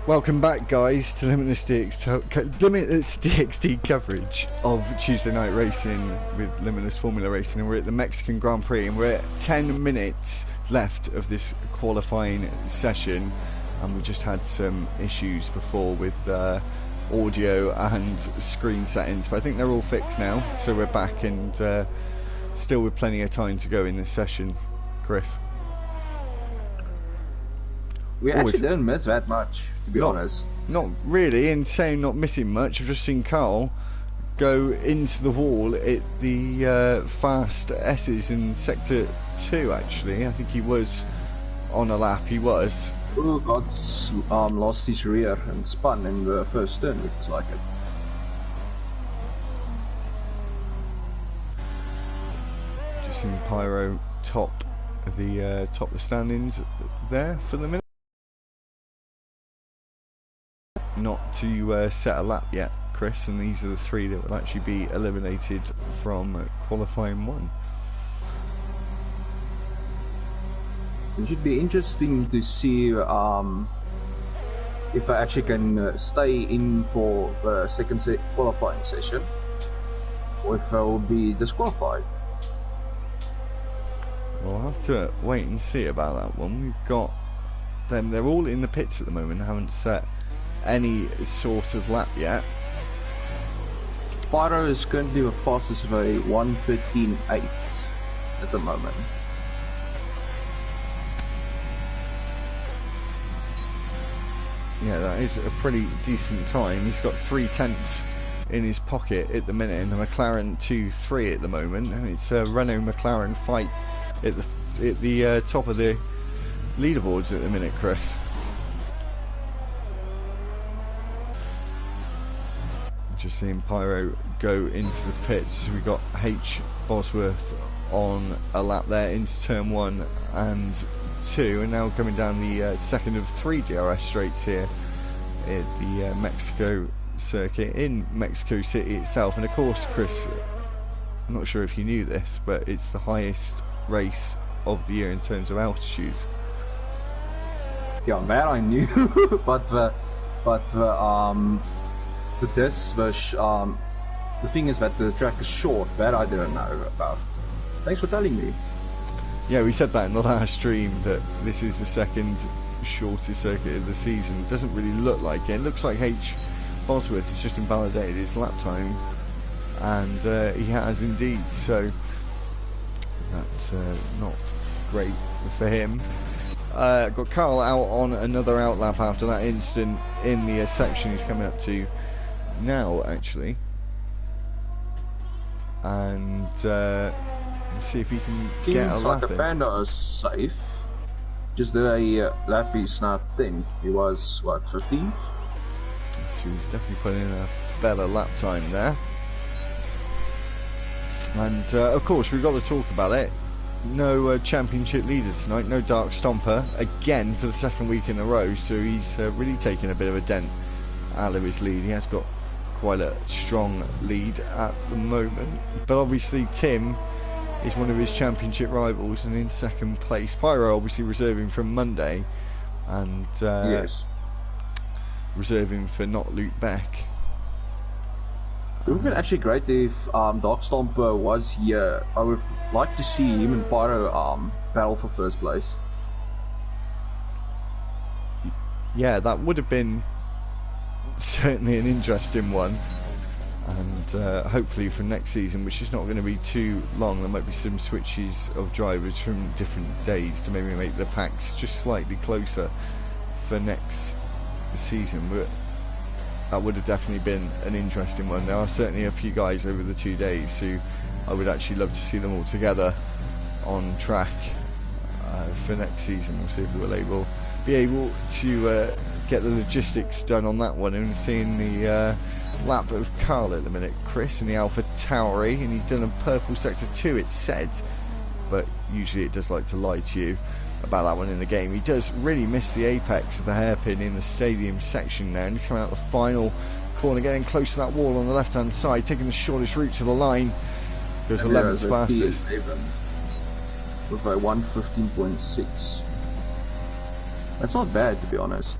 Welcome back, guys, to Limitless DxT coverage of Tuesday night racing with Limitless Formula Racing, and we're at the Mexican Grand Prix, and we're at 10 minutes left of this qualifying session, and we just had some issues before with audio and screen settings, but I think they're all fixed now, so we're back and still with plenty of time to go in this session. Chris? We actually didn't miss that much, to be honest. Not really, in saying not missing much. I've just seen Carl go into the wall at the fast S's in Sector 2, actually. I think he was on a lap, he was. Oh, got lost his rear and spun in the first turn, looks like it. Just seen Pyro top the standings there for the minute. Not to set a lap yet, Chris, and these are the three that will actually be eliminated from qualifying one. It should be interesting to see if I actually can stay in for the second qualifying session, or if I will be disqualified. We'll have to wait and see about that one. We've got them, they're all in the pits at the moment, haven't set any sort of lap yet. Pyro is currently the fastest of a 1:13.8 at the moment. Yeah, that is a pretty decent time. He's got 3/10 in his pocket at the minute, and a McLaren 2-3 at the moment, and it's a Renault McLaren fight at the top of the leaderboards at the minute, Chris. Just seeing Pyro go into the pits. We've got H. Bosworth on a lap there into turn 1 and 2, and now coming down the second of 3 DRS straights here at the Mexico circuit in Mexico City itself. And of course, Chris, I'm not sure if you knew this, but it's the highest race of the year in terms of altitude. Yeah, that I knew, but the thing is that the track is short. That I didn't know about. Thanks for telling me. Yeah, we said that in the last stream, that this is the second shortest circuit of the season. It doesn't really look like it. It looks like H. Bosworth has just invalidated his lap time, and he has indeed, so that's not great for him. Got Carl out on another outlap after that incident in the section he's coming up to now, actually, and let's see if he can get a lap in. The Panda is safe. Just did a lap. He's not 10th. He was what, 15th? So he's definitely putting in a better lap time there. And of course, we've got to talk about it. No championship leader tonight. No Dark Stomper again for the second week in a row. So he's really taken a bit of a dent out of his lead. He has got quite a strong lead at the moment, but obviously Tim is one of his championship rivals and in second place. Pyro obviously reserving from Monday, and yes, reserving for not Luke Beck. It would have been actually great if Dark Stomper was here. I would like to see him and Pyro battle for first place. Yeah, that would have been certainly an interesting one, and hopefully for next season, which is not going to be too long, there might be some switches of drivers from different days to maybe make the packs just slightly closer for next season, but that would have definitely been an interesting one. There are certainly a few guys over the 2 days who I would actually love to see them all together on track for next season. We'll see if we'll be able to get the logistics done on that one. And seeing the lap of Carl at the minute, Chris, in the Alpha Tauri, and he's done a purple sector 2, it's said, but usually it does like to lie to you about that one in the game. He does really miss the apex of the hairpin in the stadium section now, and he's coming out the final corner, getting close to that wall on the left hand side, taking the shortest route to the line. Goes 11th fastest with a 1:15.6. That's not bad, to be honest.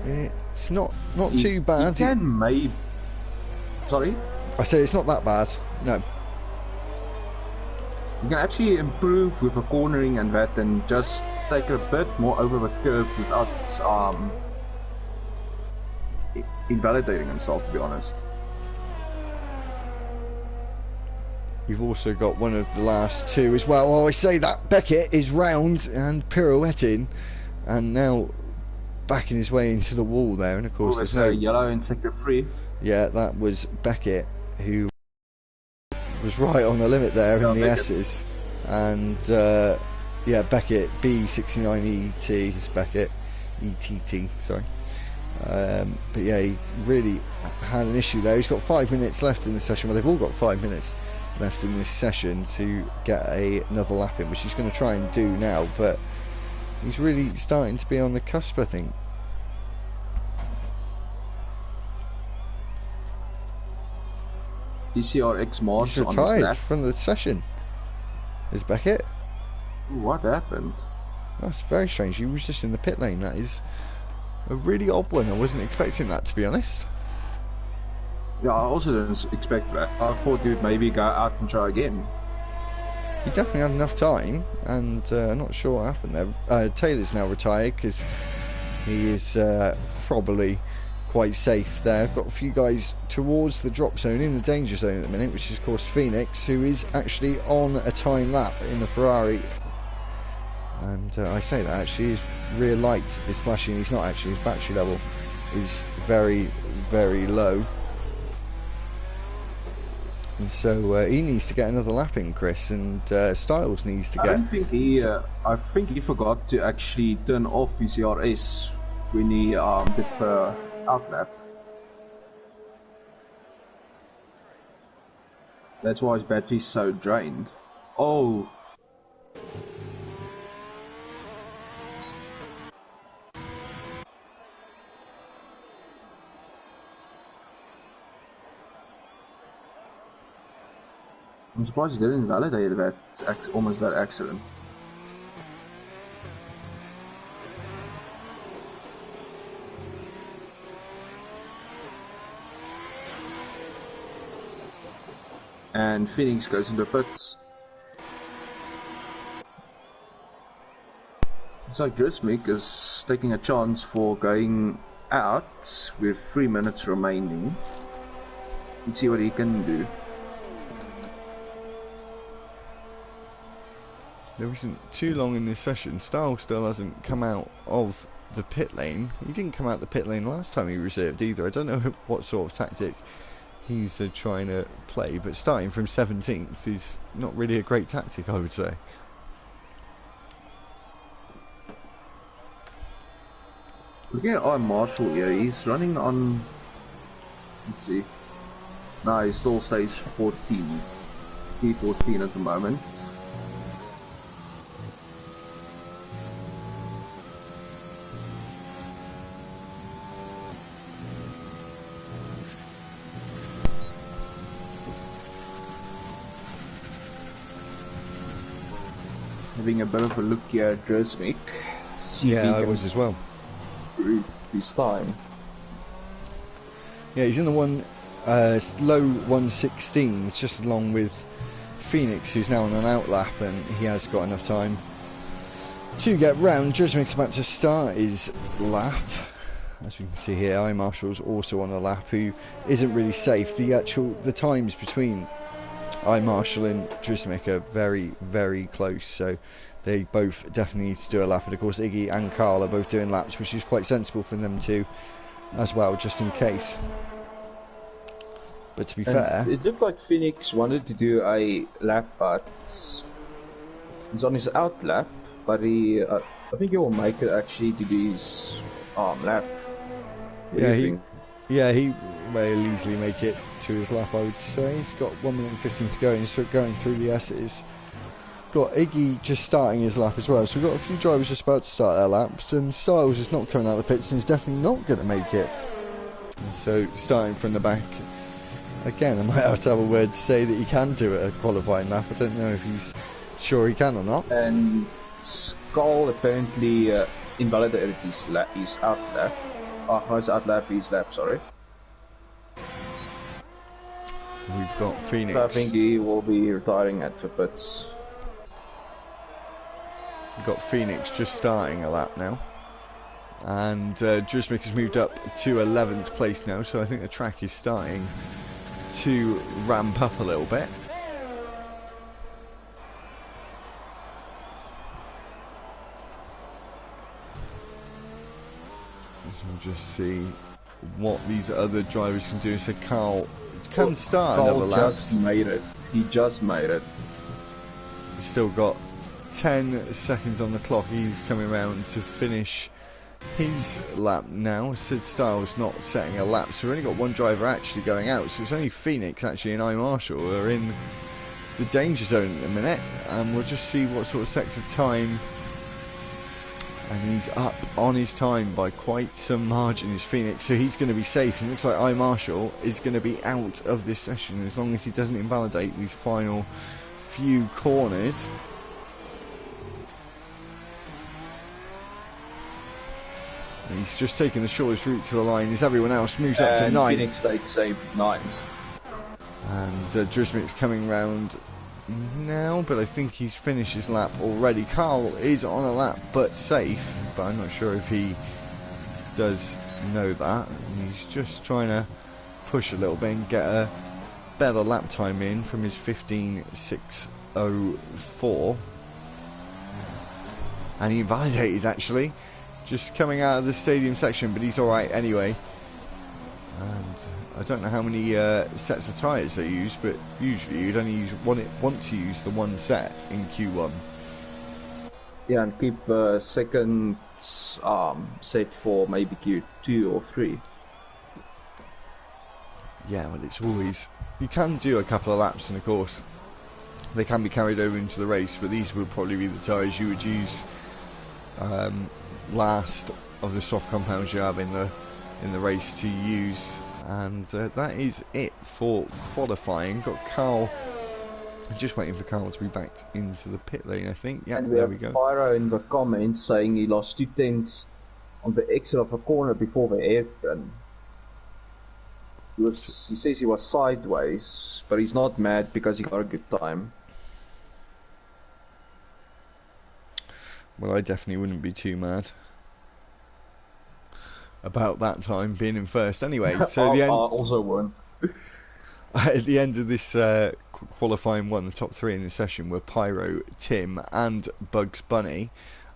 It's not too bad. He can maybe... Sorry? I say it's not that bad. No. You can actually improve with the cornering and that, and just take a bit more over the curve without invalidating himself, to be honest. You've also got one of the last two as well. Oh, I say that Beckett is round and pirouetting, and now backing his way into the wall there. And of course, there's no yellow in sector 3. Yeah, that was Beckett who was right on the limit there in the S's, and yeah, Beckett B69ET is Beckett, ETT, sorry. But yeah, he really had an issue there. He's got 5 minutes left in the session. Well, they've all got 5 minutes left in this session to get another lap in, which he's going to try and do now, but he's really starting to be on the cusp, I think. DCRX Marsh He's on his retired left from the session. Is Beckett? What happened? That's very strange. He was just in the pit lane. That is a really odd one. I wasn't expecting that, to be honest. Yeah, I also didn't expect that. I thought he'd maybe go out and try again. He definitely had enough time, and I'm not sure what happened there. Taylor's now retired because he is probably quite safe there. Got a few guys towards the drop zone, in the danger zone at the minute, which is of course Phoenix, who is actually on a time lap in the Ferrari. And I say that actually his rear light is flashing. He's not actually. His battery level is very, very low. And so he needs to get another lap in, Chris, and Styles needs to get... I think he forgot to actually turn off his CRS when he did the outlap. That's why his battery's so drained. Oh! I'm surprised he didn't validate that almost that accident. And Phoenix goes into pits. Looks like Drismic is taking a chance for going out with 3 minutes remaining. Let's see what he can do. There wasn't too long in this session. Styles still hasn't come out of the pit lane. He didn't come out the pit lane last time he reserved either. I don't know what sort of tactic he's trying to play, but starting from 17th is not really a great tactic, I would say. Looking at Marshall here, he's running on... Let's see. No, he still stays 14th. P14 at the moment. Having a bit of a look here at Drismic. Yeah, I was as well. Improve his time. Yeah, he's in the low 116s, just along with Phoenix, who's now on an outlap, and he has got enough time to get round. Drismic's about to start his lap. As we can see here, iMarshall's also on a lap, who isn't really safe. The times between iMarshall and Drismic are very, very close, so they both definitely need to do a lap. And of course Iggy and Carl are both doing laps, which is quite sensible for them to as well, just in case. But to be fair, it looked like Phoenix wanted to do a lap, but he's on his out lap, but he I think he will make it actually to do his lap. He will easily make it to his lap, I would say. He's got 1 minute and 15 to go, and he's going through the S's. Got Iggy just starting his lap as well, so we've got a few drivers just about to start their laps, and Styles is not coming out of the pits and he's definitely not going to make it. And so starting from the back, again, I might have to have a word to say that he can do a qualifying lap. I don't know if he's sure he can or not. And Carl apparently invalidated his out lap no, it's at lap, his lap, sorry. We've got Phoenix. So I think he will be retiring at the pits. We've got Phoenix just starting a lap now. And Drismic has moved up to 11th place now, so I think the track is starting to ramp up a little bit. We'll just see what these other drivers can do. So Carl can start another lap. Carl just made it. He just made it. He's still got 10 seconds on the clock. He's coming around to finish his lap now. Sid Styles not setting a lap, so we've only got one driver actually going out. So it's only Phoenix actually and I Marshall who are in the danger zone at the minute, and we'll just see what sort of sector time. And he's up on his time by quite some margin, is Phoenix, so he's going to be safe. And it looks like I Marshall is going to be out of this session as long as he doesn't invalidate these final few corners. He's just taking the shortest route to the line as everyone else moves up to 9. Phoenix takes a 9. And Drismic's coming round now, but I think he's finished his lap already. Carl is on a lap but safe, but I'm not sure if he does know that. He's just trying to push a little bit and get a better lap time in from his 15.604. And he invalidated actually, just coming out of the stadium section, but he's alright anyway. And I don't know how many sets of tyres they use, but usually you'd only want to use the one set in Q1. Yeah, and keep the second set for maybe Q2 or 3. Yeah, well, it's always... You can do a couple of laps, and of course they can be carried over into the race, but these would probably be the tyres you would use last of the soft compounds you have in the race to use. And that is it for qualifying. Got Carl, just waiting for Carl to be backed into the pit lane, I think. Yeah, and there we go. Pyro in the comments saying he lost 2 tenths on the exit of a corner before the hairpin. He says he was sideways, but he's not mad because he got a good time. Well, I definitely wouldn't be too mad about that time being in first anyway. So the end, also won. at the end of this qualifying one, the top 3 in this session were Pyro, Tim and Bugs Bunny,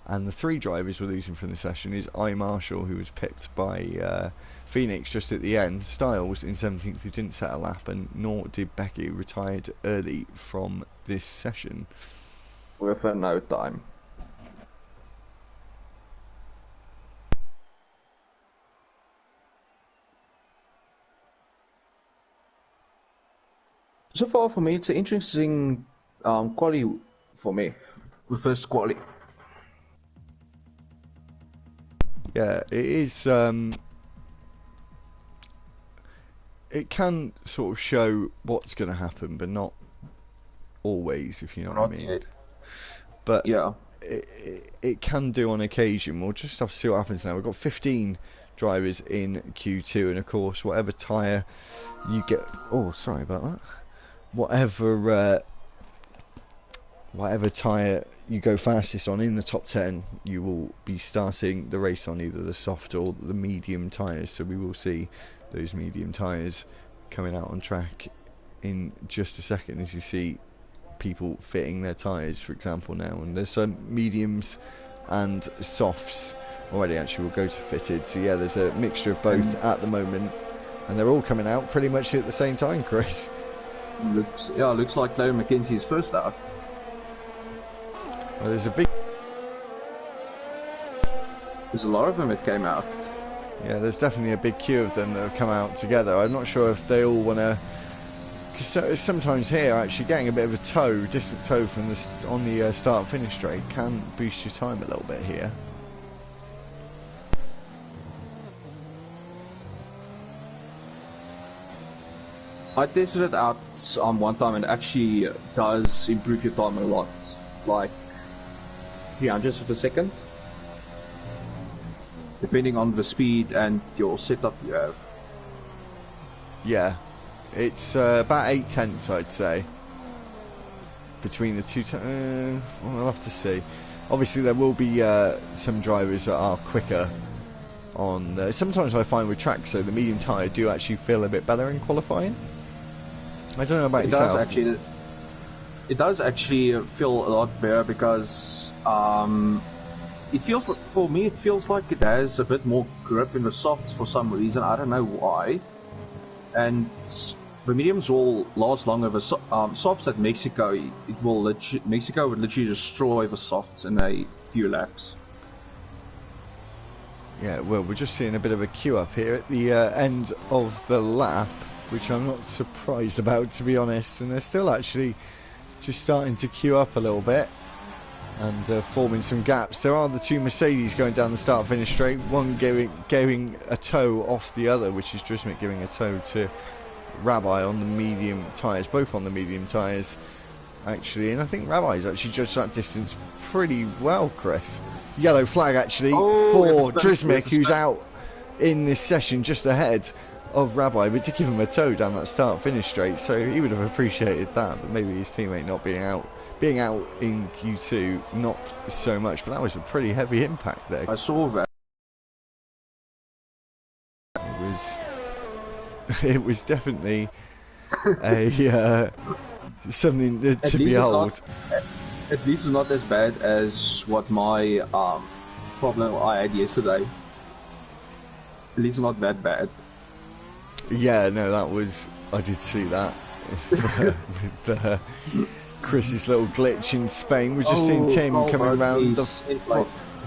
and the 3 drivers we're losing from the session is I Marshall, who was pipped by Phoenix just at the end, Styles in 17th, who didn't set a lap, and nor did Becky, who retired early from this session with a no time. So far for me, it's an interesting quali for me, the first quali. Yeah, it is. It can sort of show what's going to happen, but not always, if you know what I mean. Yet. But yeah, it can do on occasion. We'll just have to see what happens now. We've got 15 drivers in Q2, and of course, whatever tyre you get. Oh, sorry about that. Whatever tyre you go fastest on in the top 10, you will be starting the race on either the soft or the medium tyres. So we will see those medium tyres coming out on track in just a second, as you see people fitting their tyres, for example, now. And there's some mediums and softs already. Actually, will go to fitted. So yeah, there's a mixture of both at the moment, and they're all coming out pretty much at the same time, Chris. Looks like Larry McKenzie's first out. Well, there's a lot of them that came out. Yeah, there's definitely a big queue of them that have come out together. I'm not sure if they all want to, because sometimes here actually getting a bit of a tow, distant tow from on the start finish straight can boost your time a little bit here. I tested it out one time, and it actually does improve your time a lot, like 300th of a second. depending on the speed and your setup you have. Yeah, it's about 8/10, I'd say, between the two. We'll have to see. Obviously, there will be some drivers that are quicker on. Sometimes I find with tracks, though, the medium tyre do actually feel a bit better in qualifying. I don't know about yourself. It does actually feel a lot better because it feels, for me, it feels like it has a bit more grip in the softs for some reason. I don't know why. And the mediums will last longer. The softs at Mexico, Mexico would literally destroy the softs in a few laps. Yeah, well, we're just seeing a bit of a queue up here at the end of the lap, which I'm not surprised about, to be honest. And they're still actually just starting to queue up a little bit and forming some gaps. There are the two Mercedes going down the start-finish straight, one giving a toe off the other, which is Drismic giving a toe to Rabbi on the medium tyres, both on the medium tyres, actually. And I think Rabbi's actually judged that distance pretty well, Chris. Yellow flag, actually, for Drismic, who's out in this session just ahead of Rabbi, but to give him a toe down that start-finish straight, so he would have appreciated that, but maybe his teammate not being out in Q2, not so much. But that was a pretty heavy impact there. I saw that. It was definitely a something to behold. At least it's not as bad as what my problem I had yesterday. At least not that bad. Yeah, no, that was, I did see that with Chris's little glitch in Spain. We're just seeing Tim coming around the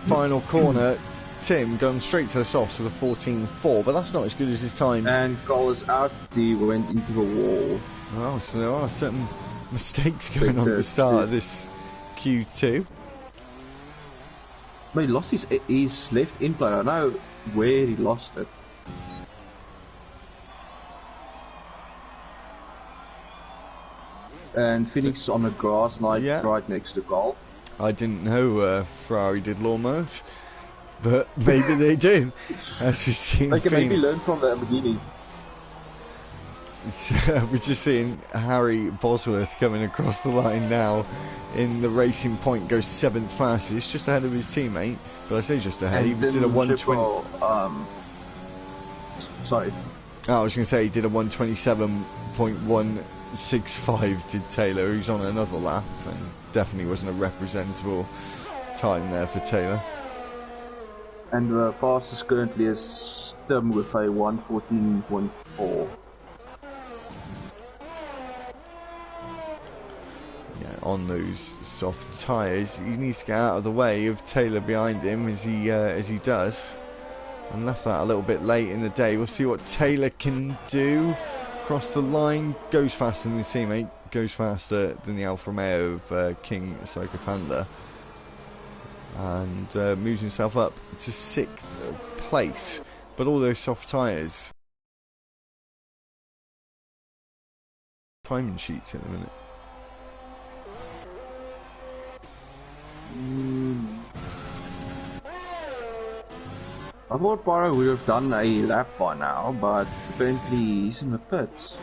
final corner. Tim going straight to the softs with a 14.4, but that's not as good as his time. And Cole is out, he went into the wall. Oh, so there are certain mistakes going on at the start of this Q2. But he lost his left in play. I don't know where he lost it. And Phoenix on the grass, right next to goal. I didn't know Ferrari did lawnmowers, but maybe they do. As we've seen, they can maybe learn from the Lamborghini. We're just seeing Harry Bosworth coming across the line now in the Racing Point, goes 7th fastest, just ahead of his teammate. But I say just ahead, he did a 120. Sorry. I was going to say he did a 127.165 did Taylor, who's on another lap, and definitely wasn't a representable time there for Taylor. And the fastest currently is Tim with a 114.4. Yeah, on those soft tyres, he needs to get out of the way of Taylor behind him as he does, and left that a little bit late in the day. We'll see what Taylor can do. Across the line, goes faster than his teammate, goes faster than the Alfa Romeo of King Psychopanda, and moves himself up to 6th place. But all those soft tyres, timing sheets in a minute. I thought Barrow would have done a lap by now, but apparently he's in the pits.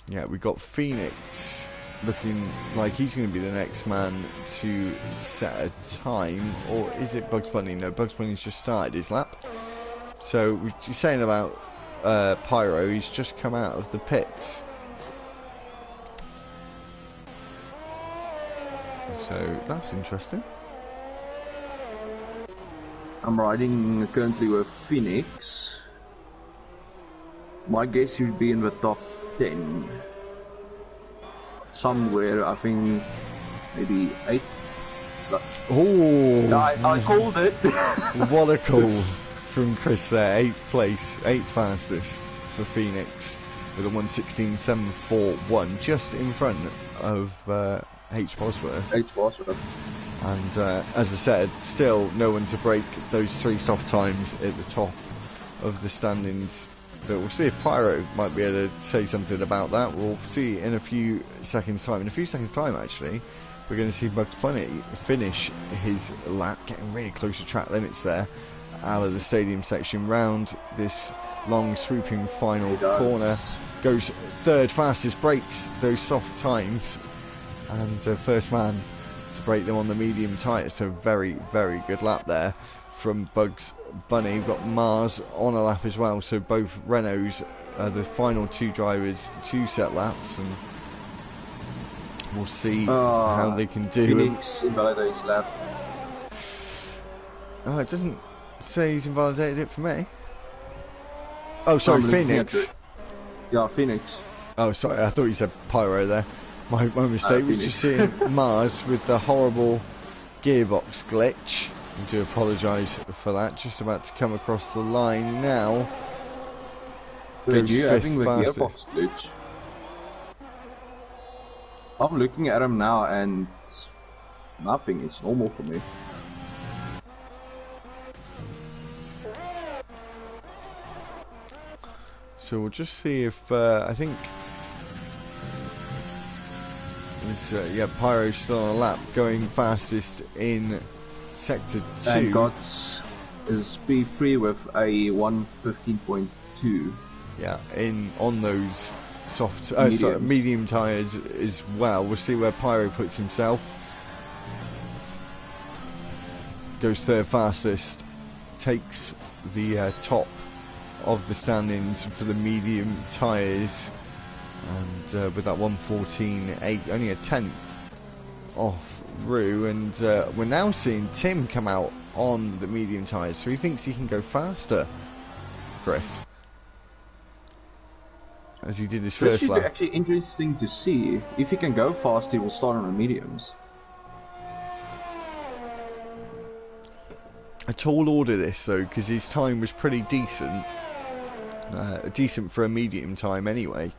Yeah, we got Phoenix looking like he's going to be the next man to set a time, or is it Bugs Bunny? No, Bugs Bunny's just started his lap. So we're saying about Pyro, he's just come out of the pits. So that's interesting. I'm riding currently with Phoenix. My guess would be in the top 10. Somewhere, I think, maybe 8th. Oh! I called it! What a call from Chris there. 8th place, 8th fastest for Phoenix with a 1:16.741, just in front of H. Bosworth. And as I said, still no one to break those 3 soft times at the top of the standings. But we'll see if Pyro might be able to say something about that. We'll see in a few seconds' time. In a few seconds' time, actually, we're going to see Bugs Bunny finish his lap, getting really close to track limits there. out of the stadium section round this long sweeping final corner. Goes third fastest, breaks those soft times, and first man to break them on the medium tyre. So very, very good lap there from Bugs Bunny. We've got Mars on a lap as well, so both Renaults are the final two drivers to set laps, and we'll see how they can do. Phoenix invalidates lap. Oh, it doesn't say he's invalidated it for me. Oh, sorry, Phoenix. Yeah, Phoenix. Oh, sorry, I thought you said Pyro there. My mistake. We're just seeing Mars with the horrible gearbox glitch. I do apologise for that. Just about to come across the line now. Goes fifth fastest. Gearbox glitch? I'm looking at him now and nothing. It's normal for me. So we'll just see if I think it's yeah, Pyro's still on a lap, going fastest in sector 2. And Gots is P3 with a 1:15.2. Yeah, on those soft medium tyres as well. We'll see where Pyro puts himself. Goes third fastest, takes the top of the standings for the medium tyres, and with that 1:14.8, only a tenth off Rue, and we're now seeing Tim come out on the medium tyres, so he thinks he can go faster, Chris, as he did his first lap. It should be actually interesting to see. If he can go fast, he will start on the mediums. A tall order this though, because his time was pretty decent. Decent for a medium time anyway,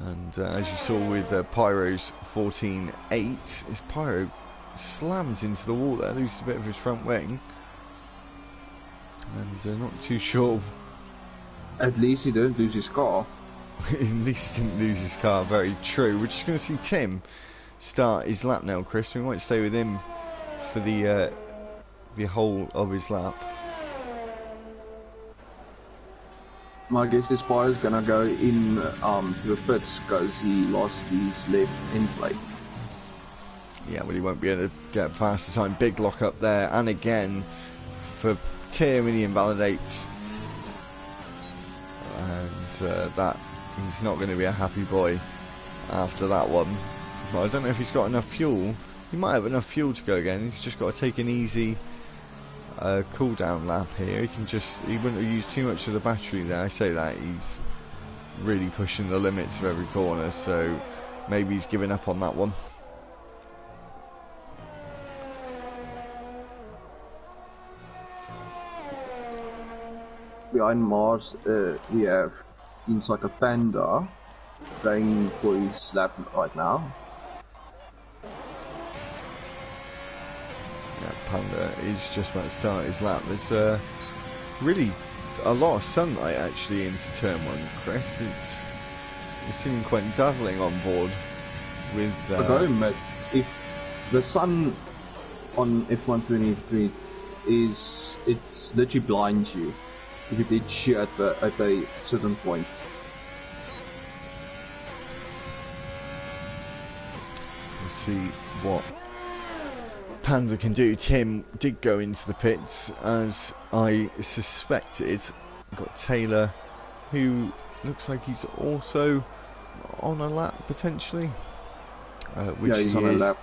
and as you saw with Pyro's 14.8, his Pyro slams into the wall there, loses a bit of his front wing, and not too sure. At least he didn't lose his car. At least he didn't lose his car, very true. We're just going to see Tim start his lap now, Chris. We might stay with him for the whole of his lap. I guess this bar is gonna go in to the pits because he lost his left end plate. Yeah, well, he won't be able to get past the time. Big lock up there, and again for Tim, he invalidates, and that he's not going to be a happy boy after that one. But I don't know if he's got enough fuel. He might have enough fuel to go again. He's just got to take an easy cool down lap here. He wouldn't have used too much of the battery there. I say that, he's really pushing the limits of every corner, so maybe he's giving up on that one. Behind Mars, we have things like a Panda going for his lap right now. Yeah, Panda is just about to start his lap. There's really a lot of sunlight actually into turn 1, Chris. It's seeming quite dazzling on board with I gotta admit, if the sun on F123 it's literally blinds you if it hits you at a certain point. We'll see what Panda can do. Tim did go into the pits as I suspected. Got Taylor, who looks like he's also on a lap potentially, which yeah, he's on a lap,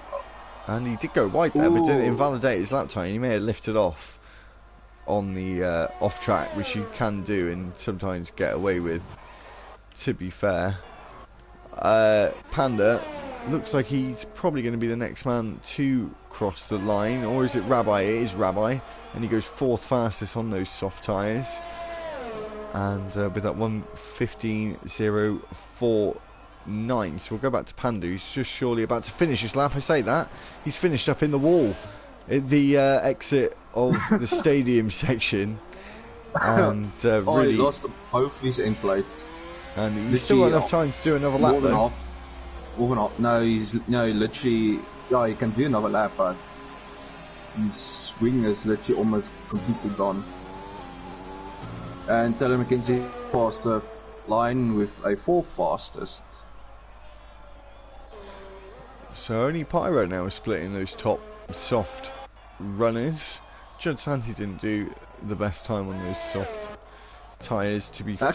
and he did go wide there, but didn't invalidate his lap time. He may have lifted off on the off track, which you can do and sometimes get away with, to be fair. Panda looks like he's probably going to be the next man to cross the line, or is it Rabbi? It is Rabbi, and he goes 4th fastest on those soft tyres, and with that 1:15.049. So we'll go back to Panda, who's just surely about to finish his lap. I say that, he's finished up in the wall at the exit of the stadium section, and really he lost both his end plates, and he's still got enough time to do another lap though. No, literally, yeah, he can do another lap, but his wing is literally almost completely gone. And Taylor McKenzie passed the line with a 4th fastest. So only Pyro now is splitting those top soft runners. Judd Santi didn't do the best time on those soft tyres, to be fair.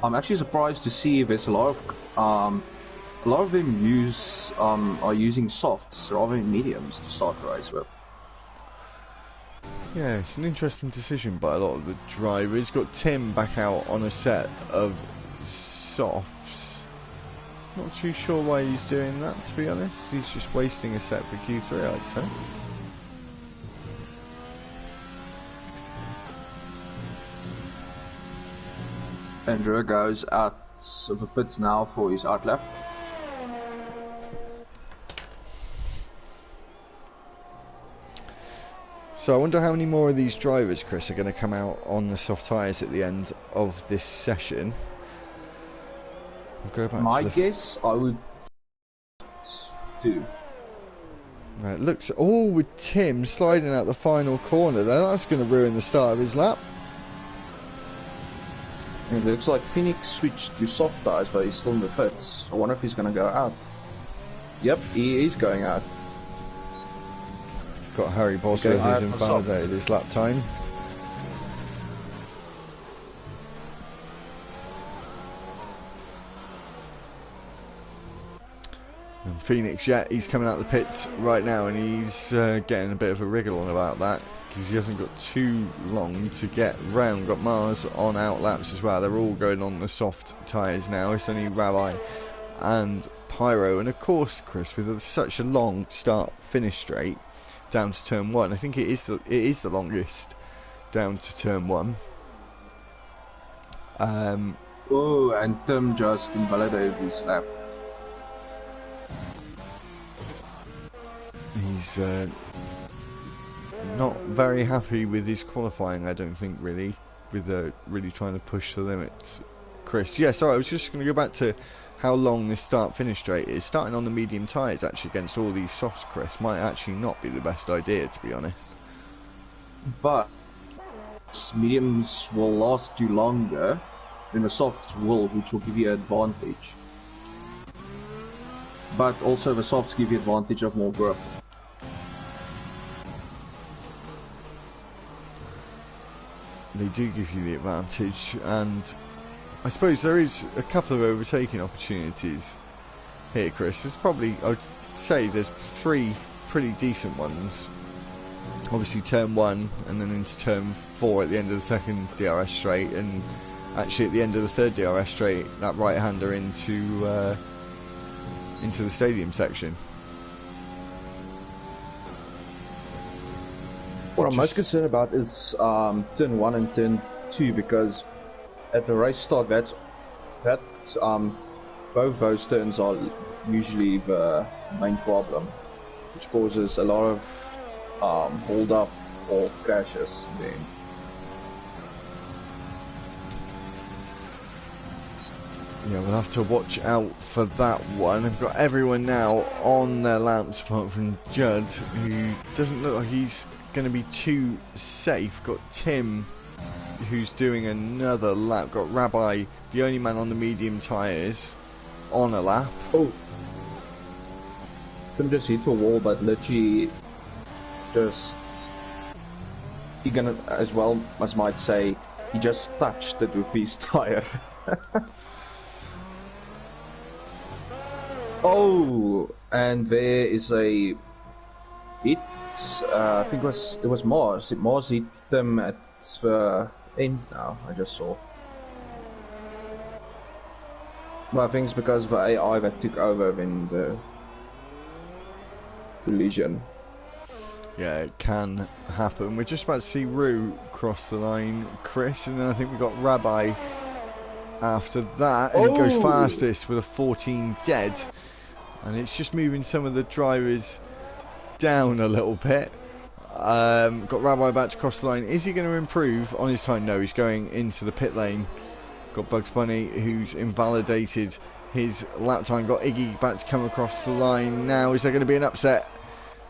I'm actually surprised to see there's a lot of them are using softs rather than mediums to start the race with. Yeah, it's an interesting decision by a lot of the drivers. Got Tim back out on a set of softs. Not too sure why he's doing that, to be honest. He's just wasting a set for Q3, I'd say. Andrew goes out of the pits now for his outlap. So I wonder how many more of these drivers, Chris, are going to come out on the soft tyres at the end of this session. We'll go back My to guess, I would do. Right, looks with Tim sliding out the final corner there. That's going to ruin the start of his lap. It looks like Phoenix switched to soft tyres, but he's still in the pits. I wonder if he's going to go out. Yep, he is going out. Got Harry Boswell, who's invalidated his lap time. And Phoenix, yeah, he's coming out the pits right now, and he's getting a bit of a wriggle on about that, because he hasn't got too long to get round. Got Mars on out laps as well. They're all going on the soft tyres now. It's only Rabbi and Pyro, and of course, Chris, with such a long start-finish straight down to turn 1, I think it is the longest down to turn 1. And Tim just invalidated his lap. He's not very happy with his qualifying, I don't think, really, with really trying to push the limits. Chris, yeah, sorry, I was just going to go back to how long this start-finish straight is. Starting on the medium tyres, actually, against all these softs, Chris, might actually not be the best idea, to be honest. But mediums will last you longer than the softs will, which will give you an advantage. But also the softs give you advantage of more grip. They do give you the advantage, and I suppose there is a couple of overtaking opportunities here, Chris. There's probably, I would say there's 3 pretty decent ones. Obviously turn 1 and then into turn 4 at the end of the second DRS straight, and actually at the end of the third DRS straight, that right-hander into the stadium section. What I'm most concerned about is turn 1 and turn 2, because at the race start, both those turns are usually the main problem, which causes a lot of hold up or crashes in the end. Yeah, we'll have to watch out for that one. I've got everyone now on their laps apart from Judd, who doesn't look like he's going to be too safe. Got Tim, who's doing another lap. Got Rabbi, the only man on the medium tyres, on a lap. Oh, Tim just hit a wall, but literally just, he gonna, as well as might say, he just touched it with his tyre. Oh, and there is a hit. I think it was Mars. Mars hit them at the end now. I just saw. But I think it's because of the AI that took over in the collision. Yeah, it can happen. We're just about to see Rue cross the line, Chris, and then I think we've got Rabbi after that, and he goes fastest with a 14 dead, and it's just moving some of the drivers down a little bit. Got Rabbi about to cross the line. Is he going to improve on his time? No, he's going into the pit lane. Got Bugs Bunny, who's invalidated his lap time. Got Iggy about to come across the line now. Is there going to be an upset?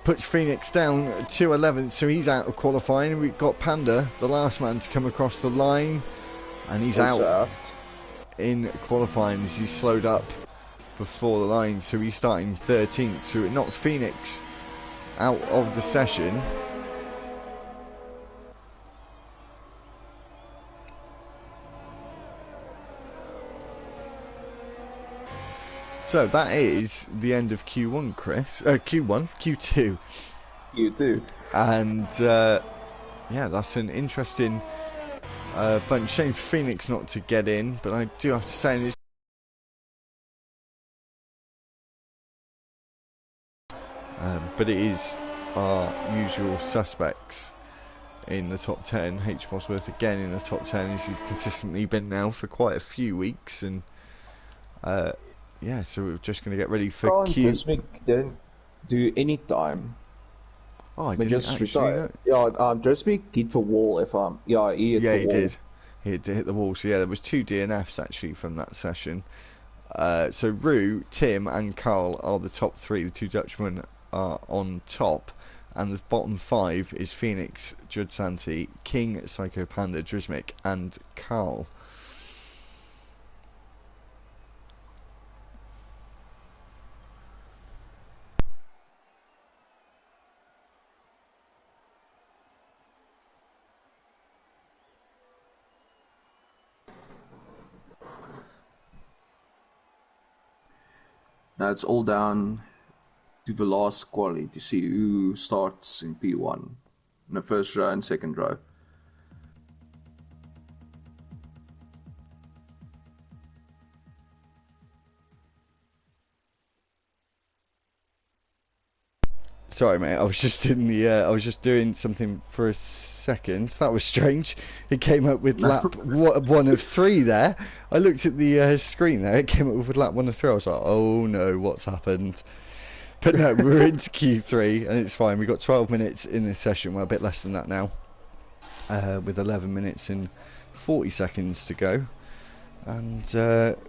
puts Phoenix down to 11th, so he's out of qualifying. We've got Panda, the last man to come across the line, and he's out in qualifying as he's slowed up before the line, so he's starting 13th, so it knocked Phoenix out of the session. So that is the end of Q1, Chris. Q2. Q2. And yeah, that's an interesting bunch. Shame for Phoenix not to get in, but I do have to say this. But it is our usual suspects in the top 10. H. Bosworth again in the top 10, as he's consistently been now for quite a few weeks, and yeah, so we're just going to get ready for Q. Drismic didn't do any time. Oh, I didn't just actually know. Yeah, Drismic did for wall. If yeah, he hit the wall. Did. He had to hit the wall. So yeah, there was 2 DNFs actually from that session. So Rue, Tim, and Carl are the top 3. The 2 Dutchmen are on top, and the bottom 5 is Phoenix, Judd Santi, King, Psycho Panda, Drismic, and Carl. Now it's all down to the last quali to see who starts in P1 in the first row and second row. Sorry, mate. I was just in the. I was just doing something for a second. That was strange. It came up with lap 1 of 3 there. I looked at the screen there. It came up with lap 1 of 3. I was like, oh no, what's happened? But no, we're into Q3 and it's fine. We've got 12 minutes in this session. We're a bit less than that now, with 11 minutes and 40 seconds to go. And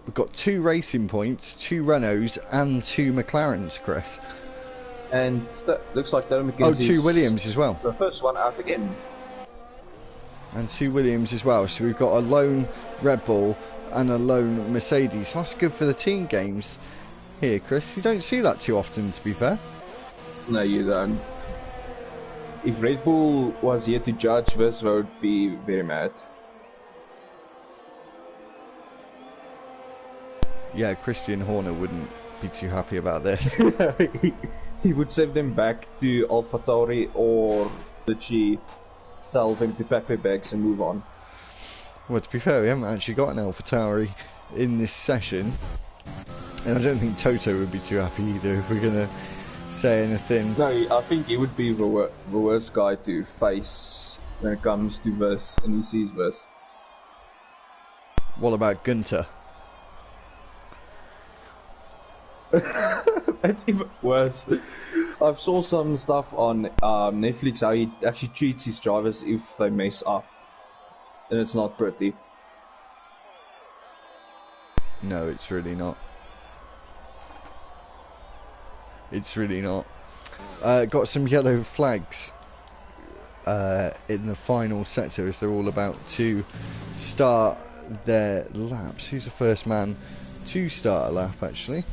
we've got 2 racing points, 2 Renaults, and 2 McLarens, Chris. And looks like Darren McKenzie's 2 Williams as well. The first one out again. And 2 Williams as well. So we've got a lone Red Bull and a lone Mercedes. That's good for the team games here, Chris. You don't see that too often, to be fair. No, you don't. If Red Bull was here to judge this, I would be very mad. Yeah, Christian Horner wouldn't be too happy about this. He would send them back to AlphaTauri, or literally tell them to pack their bags and move on. Well, to be fair, we haven't actually got an AlphaTauri in this session, and I don't think Toto would be too happy either if we're going to say anything. No, I think he would be the worst guy to face when it comes to this, and he sees this. What about Gunter? It's even worse. I saw some stuff on Netflix how he actually treats his drivers if they mess up, and it's not pretty. No, it's really not. It's really not. Got some yellow flags in the final sector as they're all about to start their laps. Who's the first man to start a lap, actually?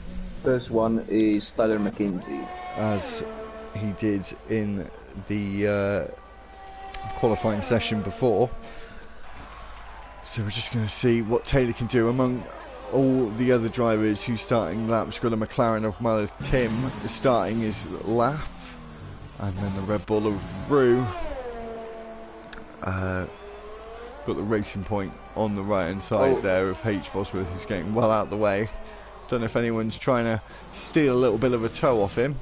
First one is Tyler McKenzie. As he did in the qualifying session before. So we're just going to see what Taylor can do among all the other drivers who's starting laps. Got a McLaren of Miles. Tim is starting his lap. And then the Red Bull of Rue. Got the racing point on the right hand side there of H. Bosworth, who's getting well out of the way. Don't know if anyone's trying to steal a little bit of a toe off him.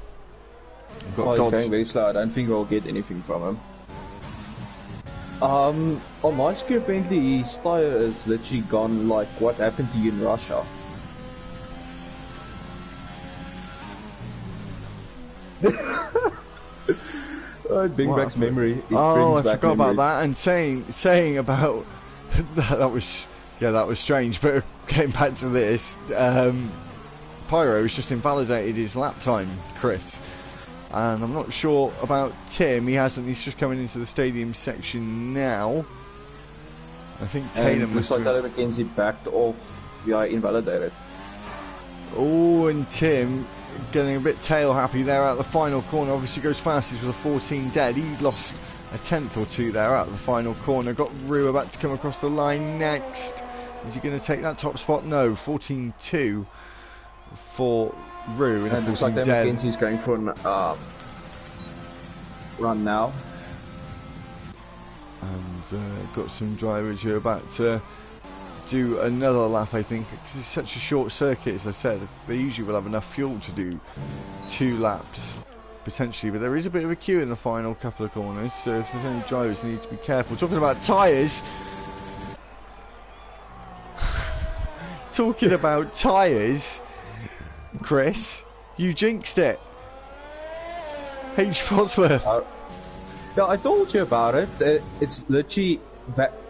He's going very slow. I don't think we'll get anything from him. On my screen, apparently his tyre has literally gone like what happened to you in Russia. It brings back memory. I forgot about that. And saying about that was strange. But getting back to this, Pyro has just invalidated his lap time, Chris. And I'm not sure about Tim. He hasn't. He's just coming into the stadium section now. I think Taylor looks like Taylor McKenzie backed off. Yeah, invalidated. Oh, and Tim getting a bit tail happy there out the final corner. Obviously goes fastest with a 14 dead. He lost a tenth or two there out of the final corner. Got Rue about to come across the line next. Is he going to take that top spot? No, 14-2 for Rue. And it looks like McKenzie's going for a run now. And got some drivers who are about to do another lap, I think, because it's such a short circuit. As I said, they usually will have enough fuel to do 2 laps potentially, but there is a bit of a queue in the final couple of corners, so if there's any drivers, they need to be careful. Talking about tyres, Chris, you jinxed it. H. Bosworth. Yeah, I told you about it. It's literally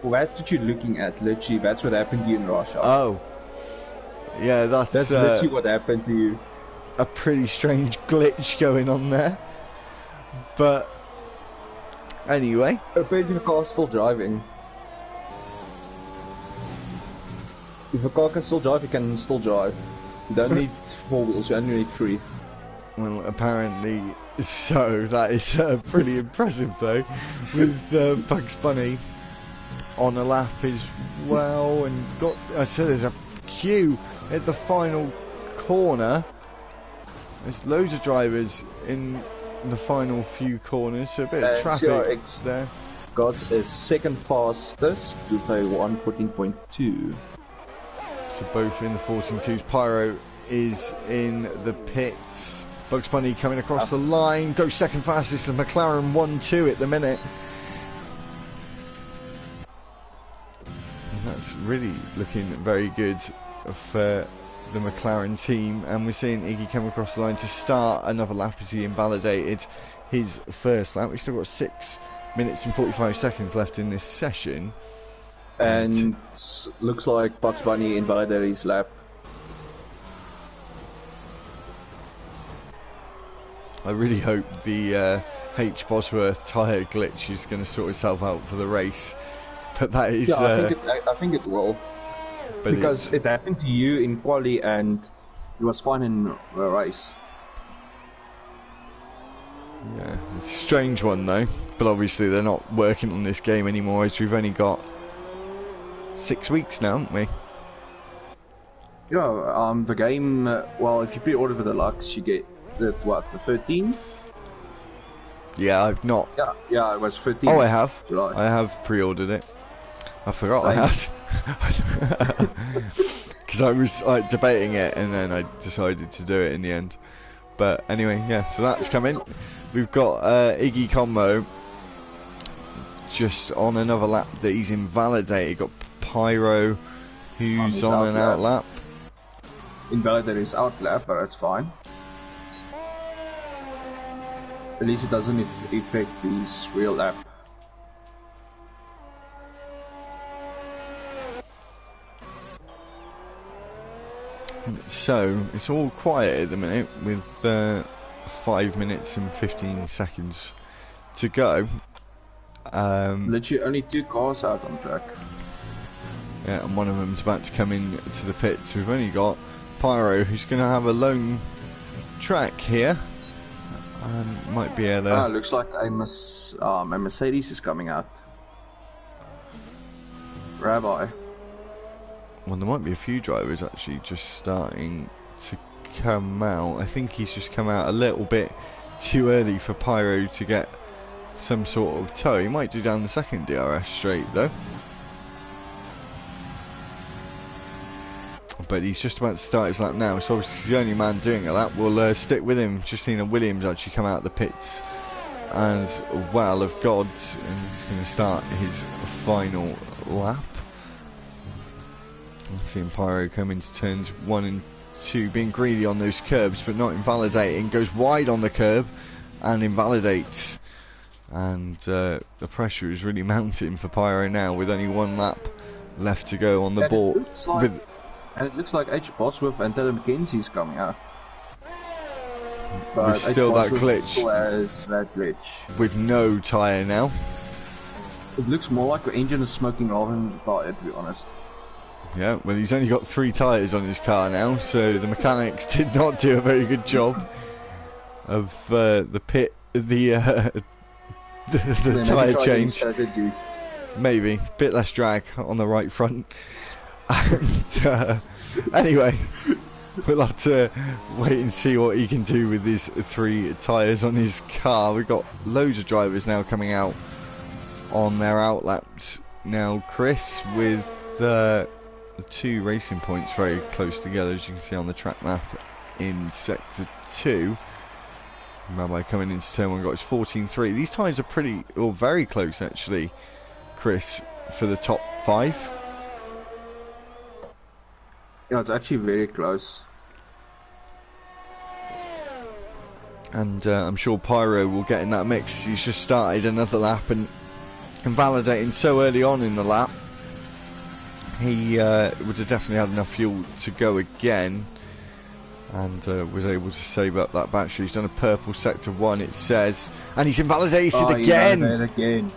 what you're looking at. Literally, that's what happened to you in Russia. Oh, yeah, that's literally what happened to you. A pretty strange glitch going on there. But anyway, apparently the car's still driving. If a car can still drive, it can still drive. You don't need 4 wheels, you only need 3. Well, apparently so. That is pretty impressive, though, with Bugs Bunny on a lap as well. And I said there's a queue at the final corner. There's loads of drivers in the final few corners, so a bit of traffic CRX there. Got a second fastest with a 1:14.2. So both in the 14.2s. Pyro is in the pits. Bugs Bunny coming across the line, goes second fastest, and McLaren 1-2 at the minute. And that's really looking very good for the McLaren team, and we're seeing Iggy come across the line to start another lap as he invalidated his first lap. We've still got 6 minutes and 45 seconds left in this session. And looks like Bugs Bunny invalidated his lap. I really hope the H. Bosworth tyre glitch is going to sort itself out for the race. But that is... Yeah, I think it will. Because it happened to you in quali and it was fine in the race. Yeah, it's a strange one though. But obviously they're not working on this game anymore, as we've only got 6 weeks now, haven't we? Yeah, the game, well, if you pre-order for the Lux, you get the 13th? Yeah, I've not. Yeah, it was 13th. Oh, I have. July. I have pre-ordered it. I forgot I had. Because I was debating it and then I decided to do it in the end. But anyway, yeah, so that's coming. We've got Iggy Combo just on another lap that he's invalidated. Got Pyro, who's on an out lap. Invalidated his out lap, but that's fine. At least it doesn't affect his real lap. So it's all quiet at the minute with 5 minutes and 15 seconds to go. Literally only 2 cars out on track. Yeah, and one of them's about to come in to the pits. We've only got Pyro, who's going to have a lone track here. Might be able to... looks like a Mercedes is coming out. Rabbi. Well, there might be a few drivers actually just starting to come out. I think he's just come out a little bit too early for Pyro to get some sort of tow. He might do down the second DRS straight though. But he's just about to start his lap now, so obviously he's the only man doing a lap. We'll stick with him. Just seen a Williams actually come out of the pits as well of God, and he's going to start his final lap. Seeing Pyro come into turns 1 and 2, being greedy on those curbs but not invalidating, goes wide on the curb and invalidates, and the pressure is really mounting for Pyro now with only 1 lap left to go on the board. And it looks like H. Bosworth and Taylor McKenzie's coming out. But with still that glitch. Still has that glitch. With no tyre now. It looks more like the engine is smoking rather than the tyre, to be honest. Yeah, well, he's only got 3 tyres on his car now, so the mechanics did not do a very good job of the tyre change. Maybe a bit less drag on the right front. And anyway, we'll have to wait and see what he can do with these 3 tyres on his car. We've got loads of drivers now coming out on their outlaps now. Chris with the 2 racing points very close together, as you can see on the track map in sector 2. Rabbi coming into turn 1 got his 14.3. These tyres are pretty, or very close actually, Chris, for the top 5. Yeah, it's actually very close. And I'm sure Pyro will get in that mix. He's just started another lap and validating so early on in the lap. He would have definitely had enough fuel to go again, and was able to save up that battery. He's done a purple sector 1, it says, and he's invalidated again.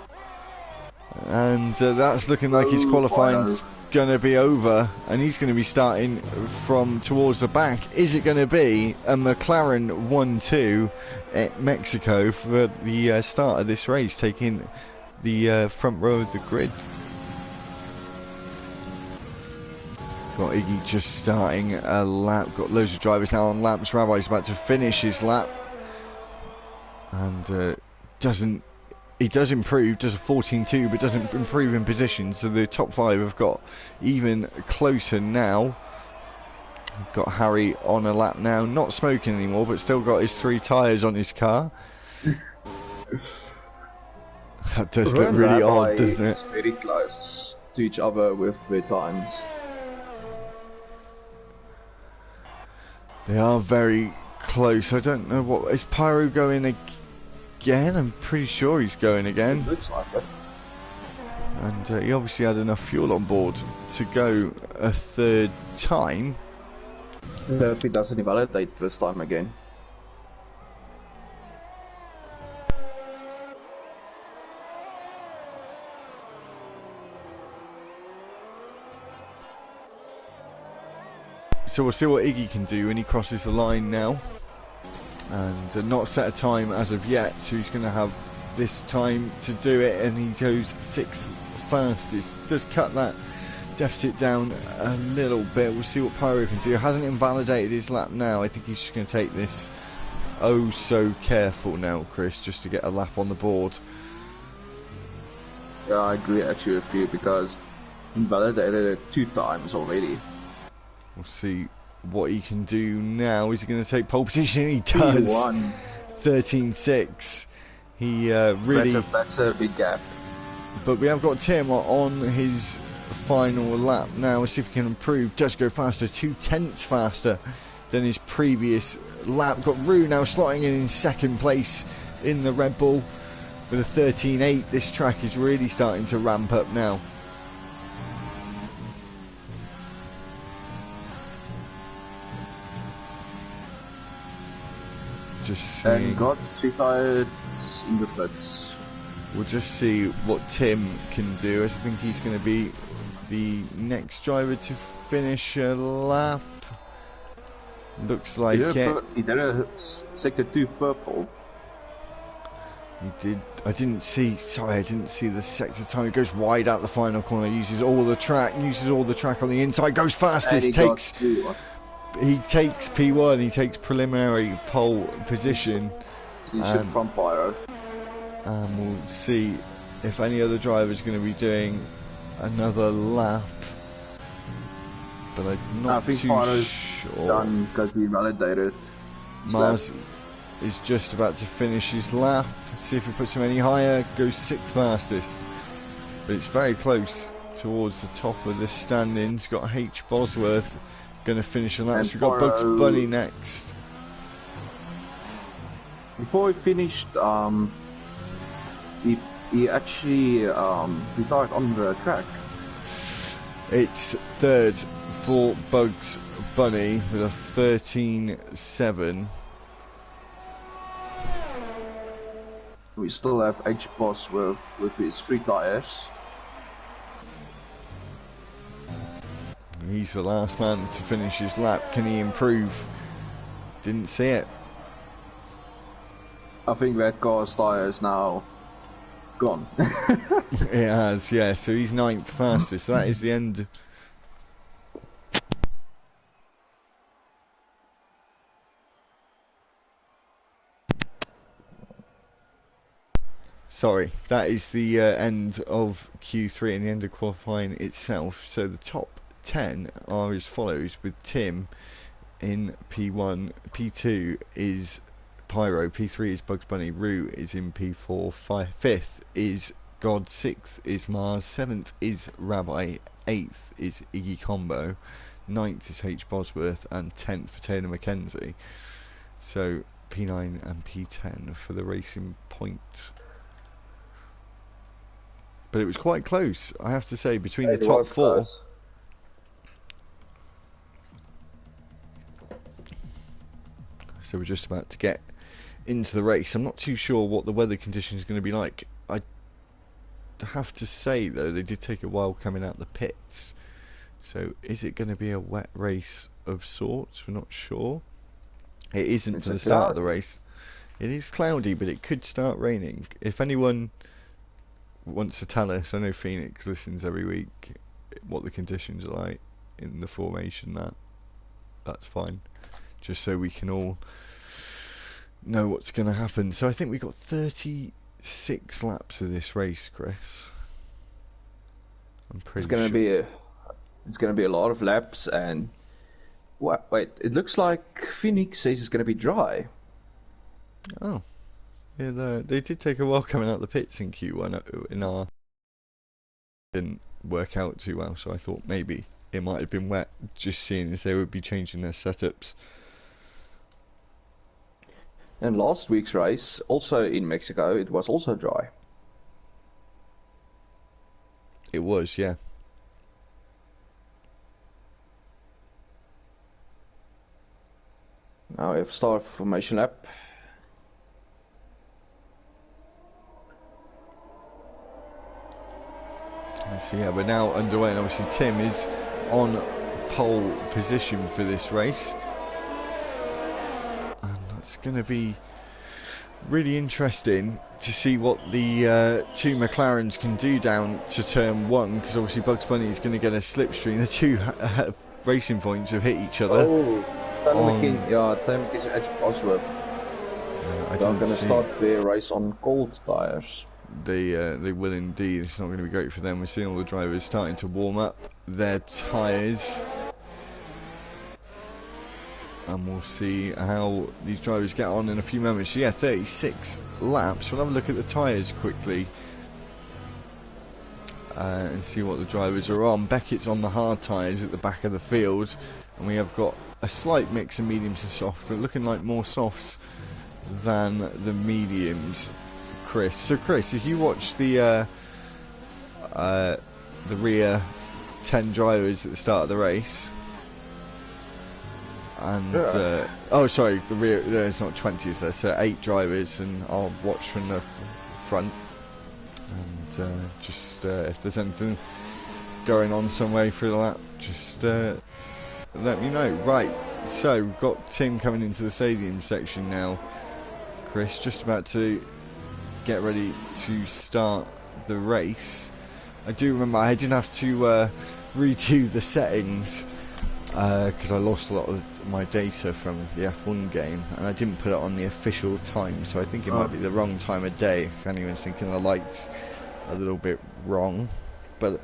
And that's looking like his qualifying's going to be over, and he's going to be starting from towards the back. Is it going to be a McLaren 1-2 at Mexico for the start of this race, taking the front row of the grid? Got Iggy just starting a lap. Got loads of drivers now on laps. Rabbi's about to finish his lap, and he does improve, does a 14.2, but doesn't improve in position. So the top 5 have got even closer now. Got Harry on a lap now, not smoking anymore, but still got his 3 tyres on his car. That does look really odd, doesn't it? It's very close to each other with their times. They are very close. I don't know what is Pyro going again. I'm pretty sure he's going again. It looks like it. And he obviously had enough fuel on board to go a 3rd time. I hope he doesn't invalidate this time again. So we'll see what Iggy can do when he crosses the line now. And not set a time as of yet, so he's going to have this time to do it, and he goes 6th fastest. Does cut that deficit down a little bit. We'll see what Pyro can do. Hasn't invalidated his lap now. I think he's just going to take this oh so careful now, Chris, just to get a lap on the board. Yeah, I agree actually with you, because invalidated it 2 times already. We'll see what he can do now. Is he going to take pole position? He does. 13.6. He really... That's a big gap. But we have got Tim on his final lap now. We'll see if he can improve. Does go faster. 2/10 faster than his previous lap. Got Rue now slotting in 2nd place in the Red Bull with a 13.8. This track is really starting to ramp up now. Just and got 3 tires in the pits. We'll just see what Tim can do. I think he's going to be the next driver to finish a lap. Looks like it. He did a sector 2 purple. He did. I didn't see the sector time. He goes wide out the final corner, uses all the track on the inside, goes fastest, he takes P1, he takes preliminary pole position. He should front Pyro. And we'll see if any other driver is going to be doing another lap. But I'm not too sure. Done because he validated. Mars is just about to finish his lap. See if he puts him any higher. Goes 6th fastest. But it's very close towards the top of the standings. Got H. Bosworth going to finish a lap. So we've got Bugs Bunny next. Before he finished, he actually retired on the track. It's 3rd for Bugs Bunny with a 13.7. We still have H Boss with his 3 tires. He's the last man to finish his lap. Can he improve? Didn't see it. I think that car's tire is now gone. It has, yeah. So he's 9th fastest. So that is the end. Sorry, that is the end of Q3 and the end of qualifying itself. So the top 10 are as follows, with Tim in P1, P2 is Pyro, P3 is Bugs Bunny, Roo is in P4, 5th is God, 6th is Mars, 7th is Rabbi, 8th is Iggy Combo, 9th is H Bosworth, and 10th for Taylor McKenzie. So P9 and P10 for the Racing Point. But it was quite close, I have to say, between the top 4. Close. So we're just about to get into the race. I'm not too sure what the weather condition is going to be like. I have to say, though, they did take a while coming out the pits. So is it going to be a wet race of sorts? We're not sure. It isn't to the start of the race. It is cloudy, but it could start raining. If anyone wants to tell us, I know Phoenix listens every week, what the conditions are like in the formation, that's fine, just so we can all know what's going to happen. So I think we got 36 laps of this race, Chris. I'm pretty It's gonna be a lot of laps, and wait, it looks like Phoenix says it's gonna be dry. Oh, yeah, they did take a while coming out the pits in Q1. In our didn't work out too well, so I thought maybe it might have been wet, just seeing as they would be changing their setups. And last week's race, also in Mexico, it was also dry. It was, yeah. Now we have start formation lap. So yeah, we're now underway, and obviously Tim is on pole position for this race, and that's going to be really interesting to see what the two McLarens can do down to turn 1, because obviously Bugs Bunny is going to get a slipstream. The two Racing Points have hit each other. Taylor McKenzie and H Bosworth. They're going to start their race on cold tires. They will indeed. It's not going to be great for them. We're seeing all the drivers starting to warm up their tyres, and we'll see how these drivers get on in a few moments. So yeah, 36 laps. We'll have a look at the tyres quickly and see what the drivers are on. Beckett's on the hard tyres at the back of the field, and we have got a slight mix of mediums and softs, but looking like more softs than the mediums, Chris. So Chris, if you watch the rear 10 drivers at the start of the race, and oh sorry, the rear, there's not 20, is there? So 8 drivers, and I'll watch from the front, and just if there's anything going on some way through the lap, just let me know. Right, so we've got Tim coming into the stadium section now, Chris, just about to get ready to start the race. I do remember I did have to redo the settings because I lost a lot of my data from the F1 game, and I didn't put it on the official time, so I think it might be the wrong time of day if anyone's thinking the light's a little bit wrong, but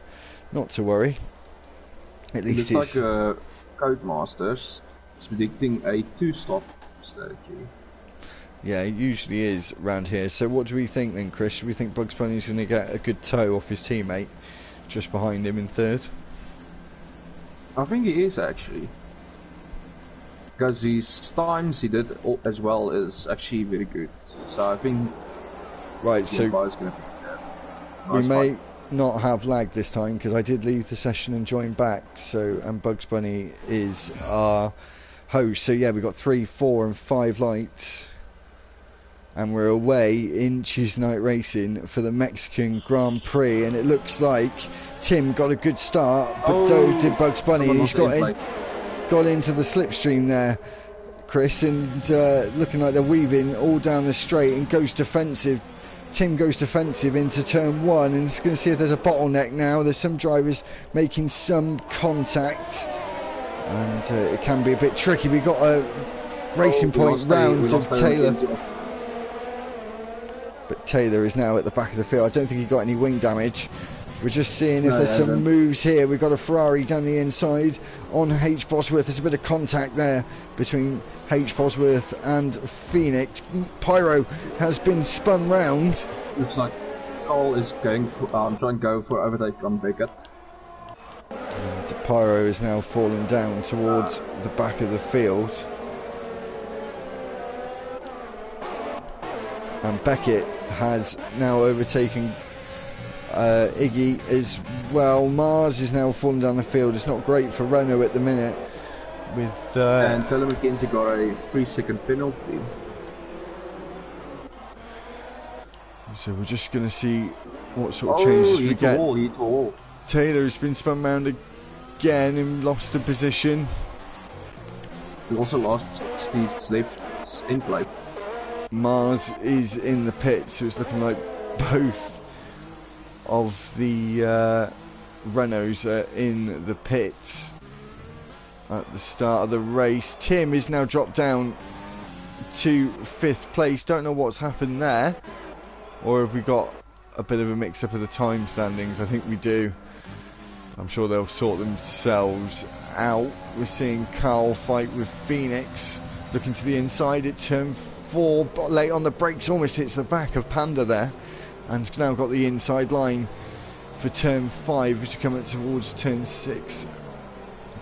not to worry. At least it's like Codemasters is predicting a 2-stop strategy. Yeah, it usually is around here. So what do we think then, Chris? Should we think Bugs Bunny's going to get a good toe off his teammate just behind him in 3rd? I think he is, actually. Because his times he did as well is actually very good. So I think... Right, so going to be we may not have lag this time, because I did leave the session and join back. So, and Bugs Bunny is our host. So yeah, we've got 3, 4 and 5 lights. and we're away in Tuesday Night Racing for the Mexican Grand Prix, and it looks like Tim got a good start, but so did Bugs Bunny. He's got into the slipstream there, Chris, and looking like they're weaving all down the straight and goes defensive. Tim goes defensive into turn 1, and it's going to see if there's a bottleneck now. There's some drivers making some contact, and it can be a bit tricky. We got a racing point round of Taylor, but Taylor is now at the back of the field. I don't think he got any wing damage. We're just seeing if there's some moves here. We've got a Ferrari down the inside on H. Bosworth. There's a bit of contact there between H. Bosworth and Phoenix. Pyro has been spun round. Looks like Cole is going for, trying to go for overtake on Beckett. And Pyro is now falling down towards the back of the field. And Beckett has now overtaken Iggy as well. Mars is now falling down the field. It's not great for Renault at the minute. With and Taylor McKenzie got a 3-second penalty. So we're just going to see what sort of changes we get. Taylor has been spun round again and lost a position. He also lost his left end plate. Mars is in the pit, so it's looking like both of the Renaults are in the pit at the start of the race. Tim is now dropped down to 5th place. Don't know what's happened there, or have we got a bit of a mix-up of the time standings? I think we do. I'm sure they'll sort themselves out. We're seeing Carl fight with Phoenix, looking to the inside at turn 4, but late on the brakes, almost hits the back of Panda there, and now got the inside line for turn 5, which is coming towards turn 6,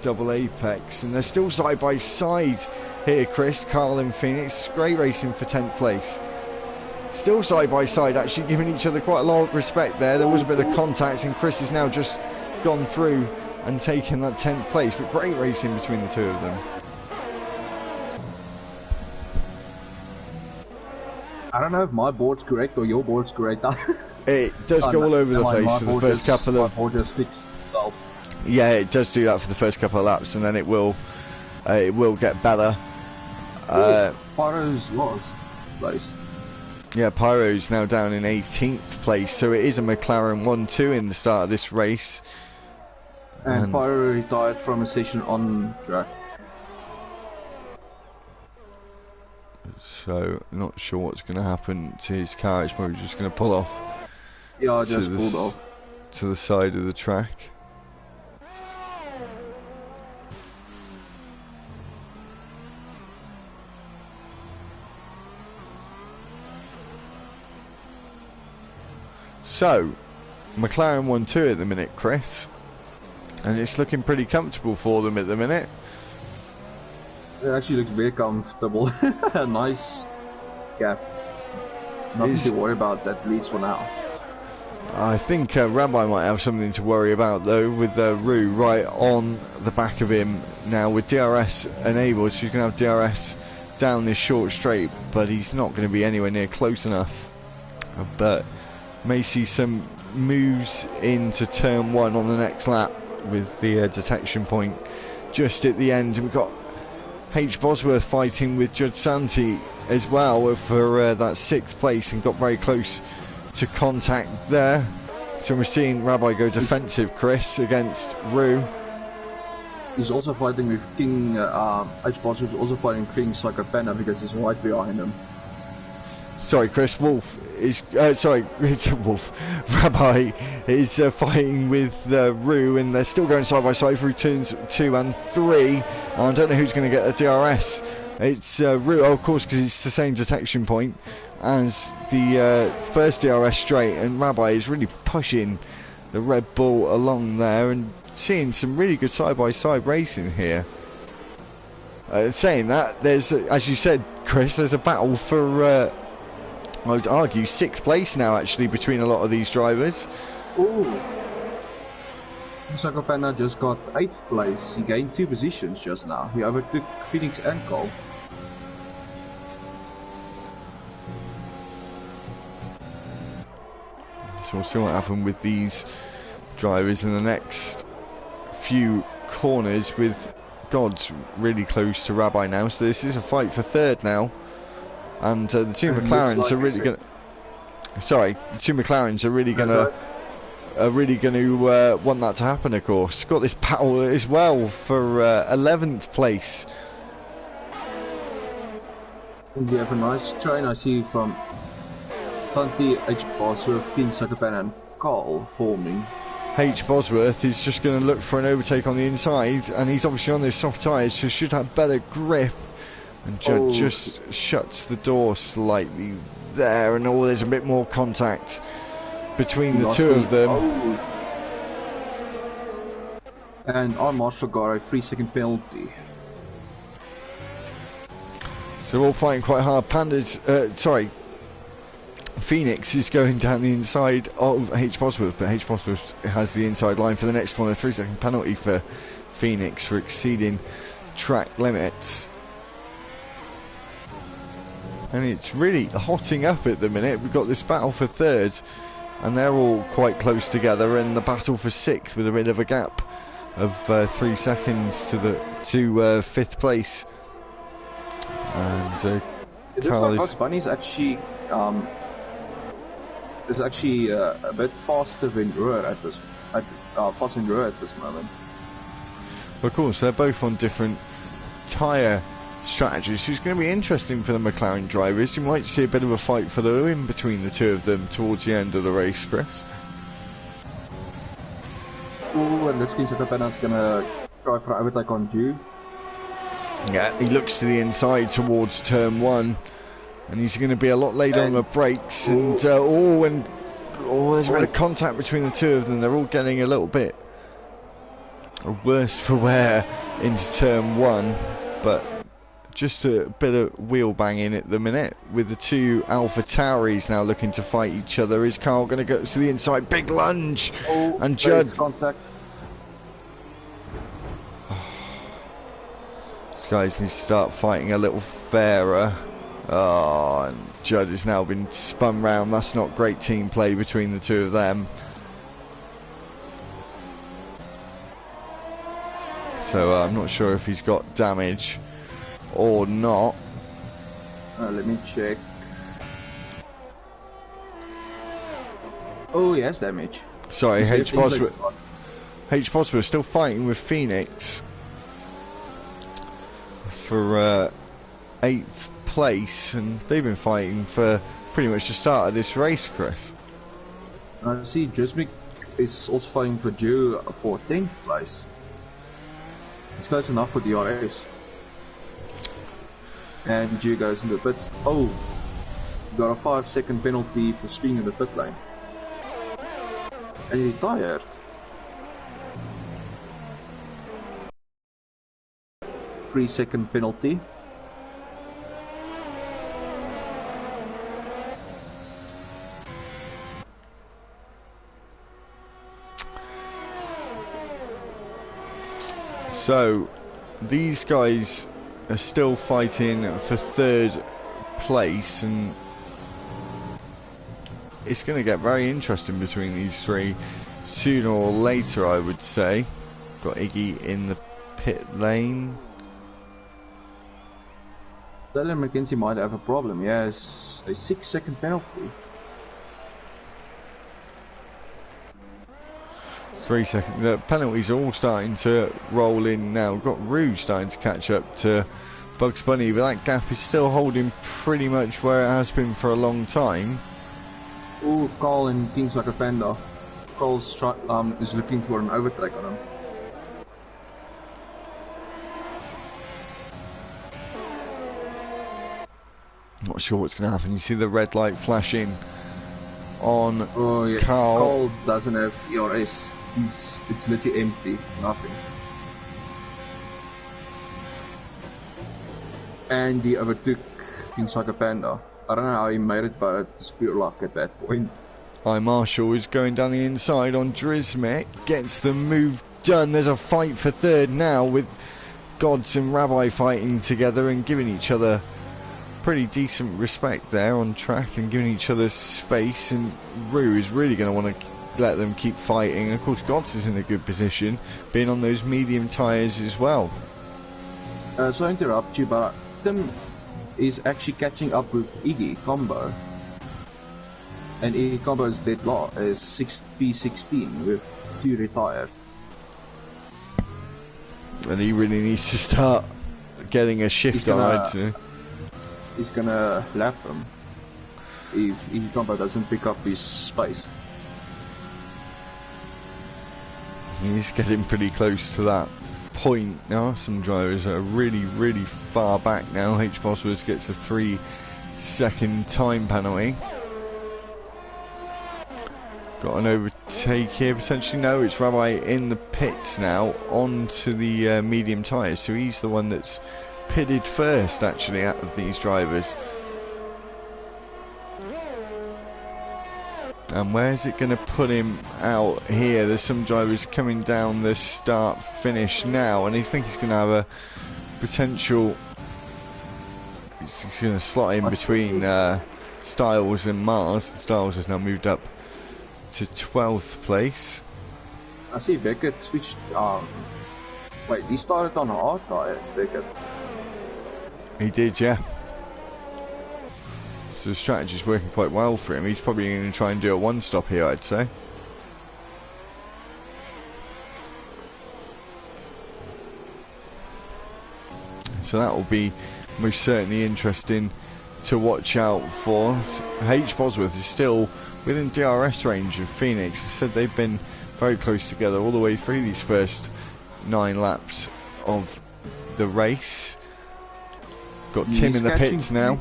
double apex, and they're still side by side here, Chris. Carl and Phoenix, great racing for 10th place. Still side by side, actually giving each other quite a lot of respect there. There was a bit of contact, and Chris has now just gone through and taken that 10th place, but great racing between the two of them. I don't know if my board's correct or your board's correct. It does go all over the place for the first couple of... My board just fixed itself. Yeah, it does do that for the first couple of laps, and then it will get better. Pyro's lost place. Yeah, Pyro's now down in 18th place, so it is a McLaren 1-2 in the start of this race. And Pyro retired from a session on track. So, not sure what's going to happen to his car. It's probably just going to pull off. Yeah, I just pulled off. To the side of the track. So, McLaren 1-2 at the minute, Chris. And it's looking pretty comfortable for them at the minute. It actually looks very comfortable. Nice gap. Nothing to worry about, at least for now. I think Rabbi might have something to worry about, though, with Rue right on the back of him now with DRS enabled. So he's going to have DRS down this short straight, but he's not going to be anywhere near close enough. But may see some moves into turn 1 on the next lap with the detection point just at the end. We've got H. Bosworth fighting with Judd Santi as well for that 6th place, and got very close to contact there. So we're seeing Rabbi go defensive, Chris, against Rue. He's also fighting with King. H. Bosworth is also fighting King Psychopena because he's right behind him. Sorry, Chris. Wolf is sorry, it's Wolf. Rabbi is fighting with Rue, and they're still going side by side through turns 2 and 3. I don't know who's going to get the DRS. It's Rue, of course, because it's the same detection point as the first DRS straight, and Rabbi is really pushing the Red Bull along there, and seeing some really good side by side racing here. Saying that, there's, as you said, Chris, there's a battle for. I would argue 6th place now, actually, between a lot of these drivers. Ooh. Sakopana just got 8th place. He gained 2 positions just now. He overtook Phoenix and Cole. So we'll see what happens with these drivers in the next few corners, with God's really close to Rabbi now. So this is a fight for third now. And the two McLarens are really going to... Sorry, the two McLarens are really going to... want that to happen, of course. Got this battle as well for 11th place. And we have a nice train I see from Tanti, H. Bosworth, King Sakapan and Carl forming. H. Bosworth is just going to look for an overtake on the inside, and he's obviously on those soft tyres, so should have better grip. And Judd just shuts the door slightly there, and there's a bit more contact between the two of them. And our Marshall got a 3-second penalty. So we're all fighting quite hard. Phoenix is going down the inside of H. Bosworth, but H. Bosworth has the inside line for the next corner. 3-second penalty for Phoenix for exceeding track limits. And it's really hotting up at the minute. We've got this battle for third, and they're all quite close together, and the battle for sixth with a bit of a gap of 3 seconds to fifth place. And it looks like Bugs Bunny's actually is actually a bit faster than Ruhr at this moment. Of course, they're both on different tyre strategies, so it's going to be interesting for the McLaren drivers. You might see a bit of a fight for the win between the two of them towards the end of the race, Chris. Oh, and Litsky Sakapena's going to try for an overtake on Jew. Yeah, he looks to the inside towards turn one, and he's going to be a lot later on the brakes. And there's a bit of contact between the two of them. They're all getting a little bit worse for wear into turn one, but just a bit of wheel banging at the minute with the two Alpha Tauris now looking to fight each other. Is Carl going to go to the inside? Big lunge, and Judd. Contact. These guys need to start fighting a little fairer. Oh, and Judd has now been spun round. That's not great team play between the two of them. So I'm not sure if he's got damage or not. Let me check. Oh, he has damage. Sorry, H. Bosworth still fighting with Phoenix for 8th place, and they've been fighting for pretty much the start of this race, Chris. I see Drismic is also fighting for Joe for 10th place. It's close enough for DRS. And Joe goes into the pits. Oh, got a 5-second penalty for speeding in the pit lane. And he retired. Three-second penalty. So these guys are still fighting for 3rd place, and it's going to get very interesting between these three sooner or later, I would say. Got Iggy in the pit lane. Dylan McKenzie might have a problem. Yes, a 6-second penalty. 3 seconds. The penalties are all starting to roll in now. We've got Rouge starting to catch up to Bugs Bunny, but that gap is still holding pretty much where it has been for a long time. Oh, Carl and King's like a panda. Carl's is looking for an overtake on him. Not sure what's going to happen. You see the red light flashing on Carl. Carl doesn't have ERS. It's literally empty, nothing. And he overtook King's like a panda. I don't know how he made it, but it's pure luck at that point. Marshall is going down the inside on Drismic, gets the move done. There's a fight for 3rd now with Gods and Rabbi fighting together and giving each other pretty decent respect there on track and giving each other space, and Rue is really going to want to let them keep fighting. Of course, Gods is in a good position, being on those medium tyres as well. So I interrupt you, but Tim is actually catching up with Iggy Combo. And Iggy Combo's deadlock is P16 with 2 retired. And he really needs to start getting a shift on, I'd say. He's gonna lap him if Iggy Combo doesn't pick up his space. He's getting pretty close to that point now. Some drivers are really, really far back now. H. Bosworth gets a 3-second time penalty. Got an overtake here potentially. No, it's Rabbi in the pits now onto the medium tyres. So he's the one that's pitted first actually out of these drivers. And where's it going to put him out here? There's some drivers coming down the start finish now, and I think he's going to have a potential. He's going to slot in between Styles and Mars. Styles has now moved up to 12th place. I see Beckett switched. Wait, he started on hard tyres, Beckett. He did, yeah. So the strategy's working quite well for him. He's probably going to try and do a one-stop here, I'd say. So that will be most certainly interesting to watch out for. H. Bosworth is still within DRS range of Phoenix. I said they've been very close together all the way through these first 9 laps of the race. Got Tim in the pits now.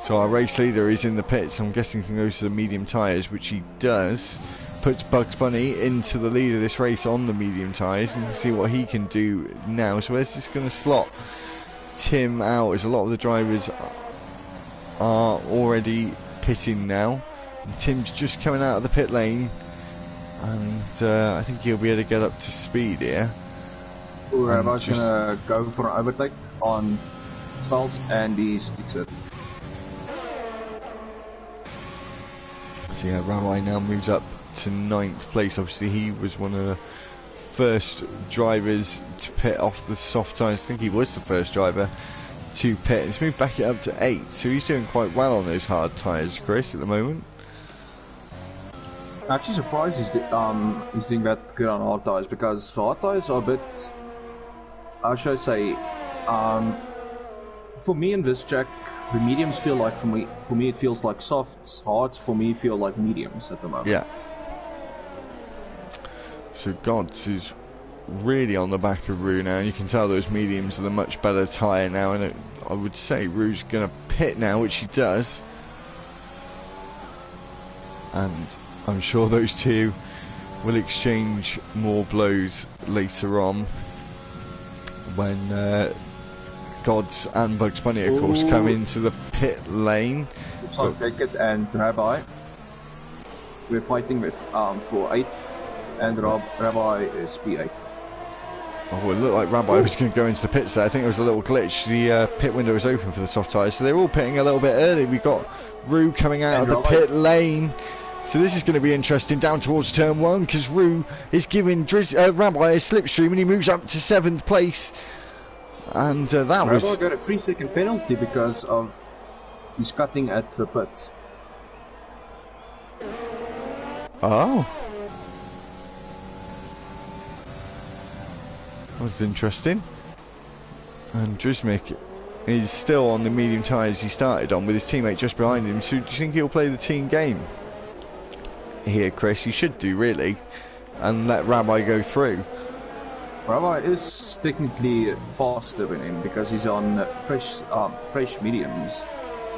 So our race leader is in the pits. I'm guessing he can go to the medium tyres, which he does. Puts Bugs Bunny into the lead of this race on the medium tyres, and see what he can do now. So where's this going to slot Tim out? As a lot of the drivers are already pitting now. And Tim's just coming out of the pit lane, and I think he'll be able to get up to speed here. Rabbi's going to go for an overtake on Styles, and he sticks it. So yeah, Rabbi now moves up to 9th place. Obviously he was one of the first drivers to pit off the soft tyres. I think he was the first driver to pit. He's moved back up to 8th, so he's doing quite well on those hard tyres, Chris, at the moment. Actually surprised he's doing that good on hard tyres, because hard tyres are a bit, how should I say, for me in this track, the mediums feel like, for me it feels like softs. Hards for me feel like mediums at the moment. Yeah. So Gods is really on the back of Rue now. You can tell those mediums are the much better tyre now, and I would say Rue's going to pit now, which he does. And I'm sure those two will exchange more blows later on when Gods and Bugs Bunny, of course, come into the pit lane. So Beckett and Rabbi, we're fighting with for 8th, and Rabbi is P8. Oh, it looked like Rabbi was going to go into the pits there. I think there was a little glitch. The pit window was open for the soft tyres, so they're all pitting a little bit early. We've got Rue coming out of the pit lane. So this is going to be interesting down towards turn 1, because Rue is giving Rabbi a slipstream, and he moves up to 7th place. And that was... Rabbi got a 3-second penalty because of his cutting at the pits. Oh. That's interesting. And Drismic is still on the medium tyres he started on, with his teammate just behind him. So do you think he'll play the team game here, Chris? He should do, really, and let Rabbi go through. Rabbi is technically faster than him because he's on fresh mediums,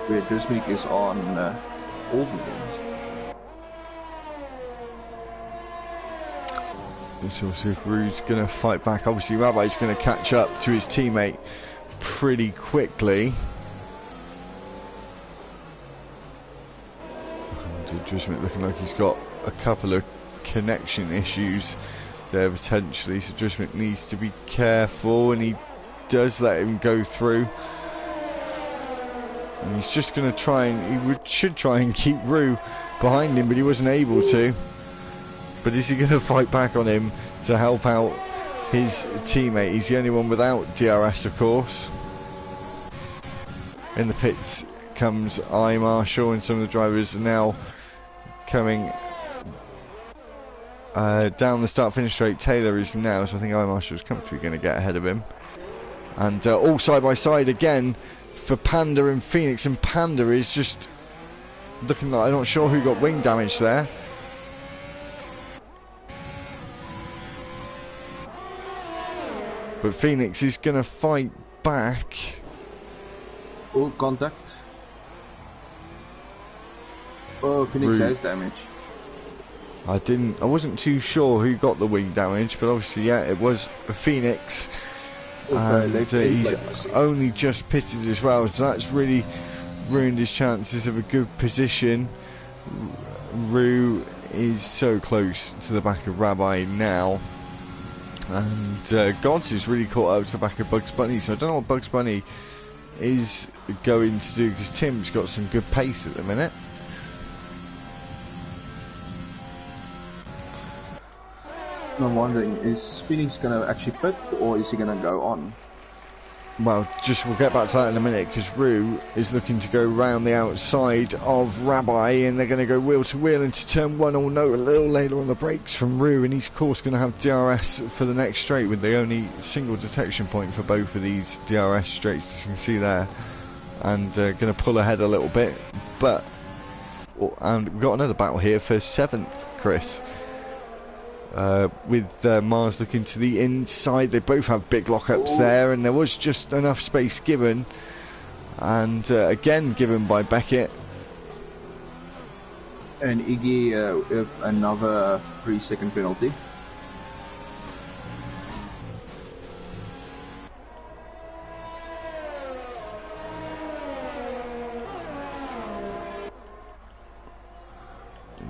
where Drismic is on old mediums. So we'll see if Rue's going to fight back. Obviously Rabbi's going to catch up to his teammate pretty quickly. And Drismic looking like he's got a couple of connection issues there potentially, so Drismic needs to be careful, and he does let him go through. And he's just going to try and... should try and keep Rue behind him, but he wasn't able to. But is he going to fight back on him to help out his teammate? He's the only one without DRS, of course. In the pits comes I Marshall, and some of the drivers are now coming down the start-finish straight. Taylor is now, so I think I Marshall's comfortably going to get ahead of him. And all side by side again for Panda and Phoenix, and Panda is just looking like, I'm not sure who got wing damage there. But Phoenix is going to fight back. Oh, contact. Oh, Phoenix has damage. I wasn't too sure who got the wing damage, but obviously, yeah, it was Phoenix. And he's only just pitted as well, so that's really ruined his chances of a good position. Rue is so close to the back of Rabbi now. And Gods is really caught up to the back of Bugs Bunny, so I don't know what Bugs Bunny is going to do, because Tim's got some good pace at the minute. I'm wondering, is Phoenix going to actually pit, or is he going to go on? Well, we'll get back to that in a minute, because Rue is looking to go round the outside of Rabbi, and they're going to go wheel to wheel into turn one. Or no, a little later on the brakes from Rue, and he's of course going to have DRS for the next straight, with the only single detection point for both of these DRS straights, as you can see there. And going to pull ahead a little bit, but and we've got another battle here for 7th, Chris. With Mars looking to the inside. They both have big lockups there, and there was just enough space given, and again given by Beckett. And Iggy with another 3-second penalty.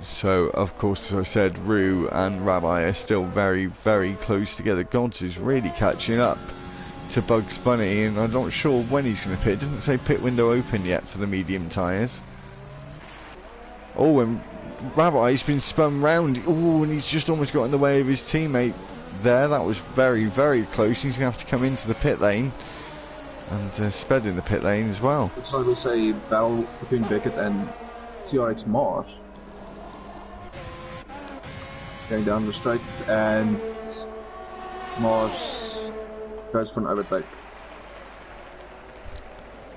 So, of course, as I said, Rue and Rabbi are still very, very close together. Gods is really catching up to Bugs Bunny, and I'm not sure when he's going to pit. It doesn't say pit window open yet for the medium tyres. Oh, and Rabbi's been spun round. Oh, and he's just almost got in the way of his teammate there. That was very, very close. He's going to have to come into the pit lane, and sped in the pit lane as well. Looks like there's a battle between Beckett and TRX Mars. Going down the straight, and Mars goes for an overtake.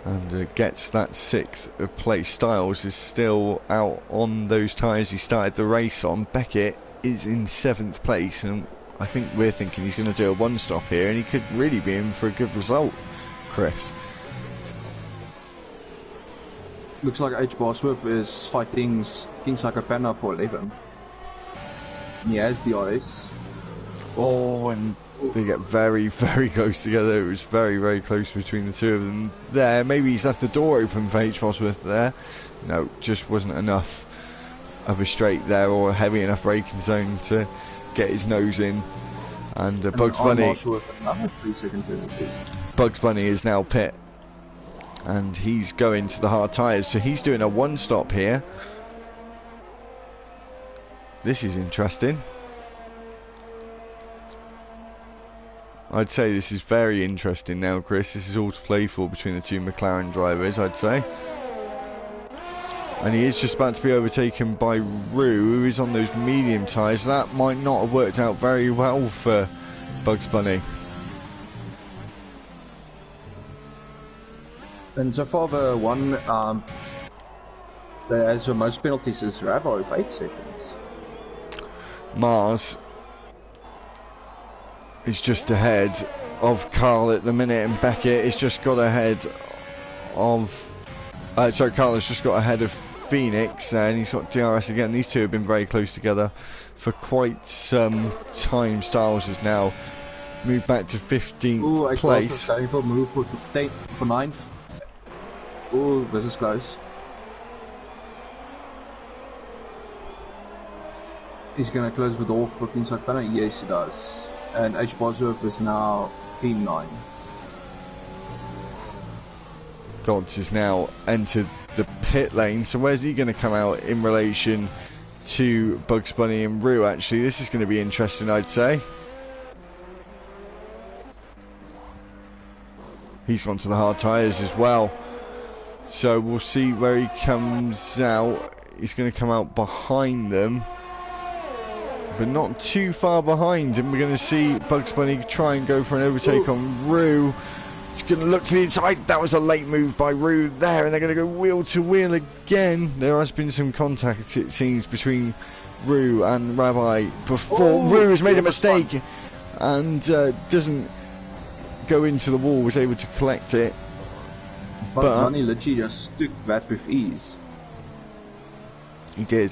And gets that 6th place. Styles is still out on those tyres he started the race on. Beckett is in 7th place, and I think we're thinking he's going to do a one-stop here, and he could really be in for a good result, Chris. Looks like H. Bosworth is fighting King Sakapana for 11th. He has DRS. Oh, and they get very, very close together. It was very, very close between the two of them there. Maybe he's left the door open for H. Bosworth there. No, just wasn't enough of a straight there, or a heavy enough braking zone to get his nose in. And Bugs Bunny. Another 3-second penalty. Bugs Bunny is now pit, and he's going to the hard tyres, so he's doing a one-stop here. This is interesting. I'd say this is very interesting now, Chris. This is all to play for between the two McLaren drivers, I'd say. And he is just about to be overtaken by Rue, who is on those medium tyres. That might not have worked out very well for Bugs Bunny. And so far, the one that has the most penalties is Rabbi with 8 seconds. Mars is just ahead of Carl at the minute, and Beckett has just got ahead of... sorry, Carl has just got ahead of Phoenix, and he's got DRS again. These two have been very close together for quite some time. Styles has now moved back to 15th place. Going for a move for 9th. Oh, this is close. He's going to close the door for King Sakapana? Yes, he does. And H. Bosworth is now P9. Gods has now entered the pit lane. So where's he going to come out in relation to Bugs Bunny and Rue? Actually, this is going to be interesting, I'd say. He's gone to the hard tyres as well. So we'll see where he comes out. He's going to come out behind them, but not too far behind. And we're going to see Bugs Bunny try and go for an overtake on Rue. It's going to look to the inside. That was a late move by Rue there, and they're going to go wheel to wheel again. There has been some contact, it seems, between Rue and Rabbi before. Rue has made a mistake and doesn't go into the wall, was able to collect it. But Bunny literally just took that with ease. He did.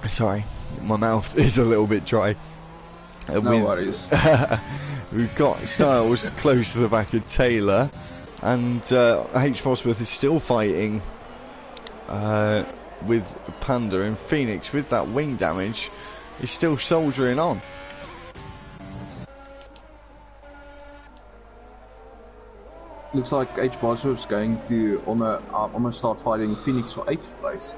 Sorry, my mouth is a little bit dry. No worries. We've got Styles close to the back of Taylor, and H. Bosworth is still fighting with Panda, and Phoenix, with that wing damage, is still soldiering on. Looks like H. Bosworth's going to almost start fighting Phoenix for 8th place.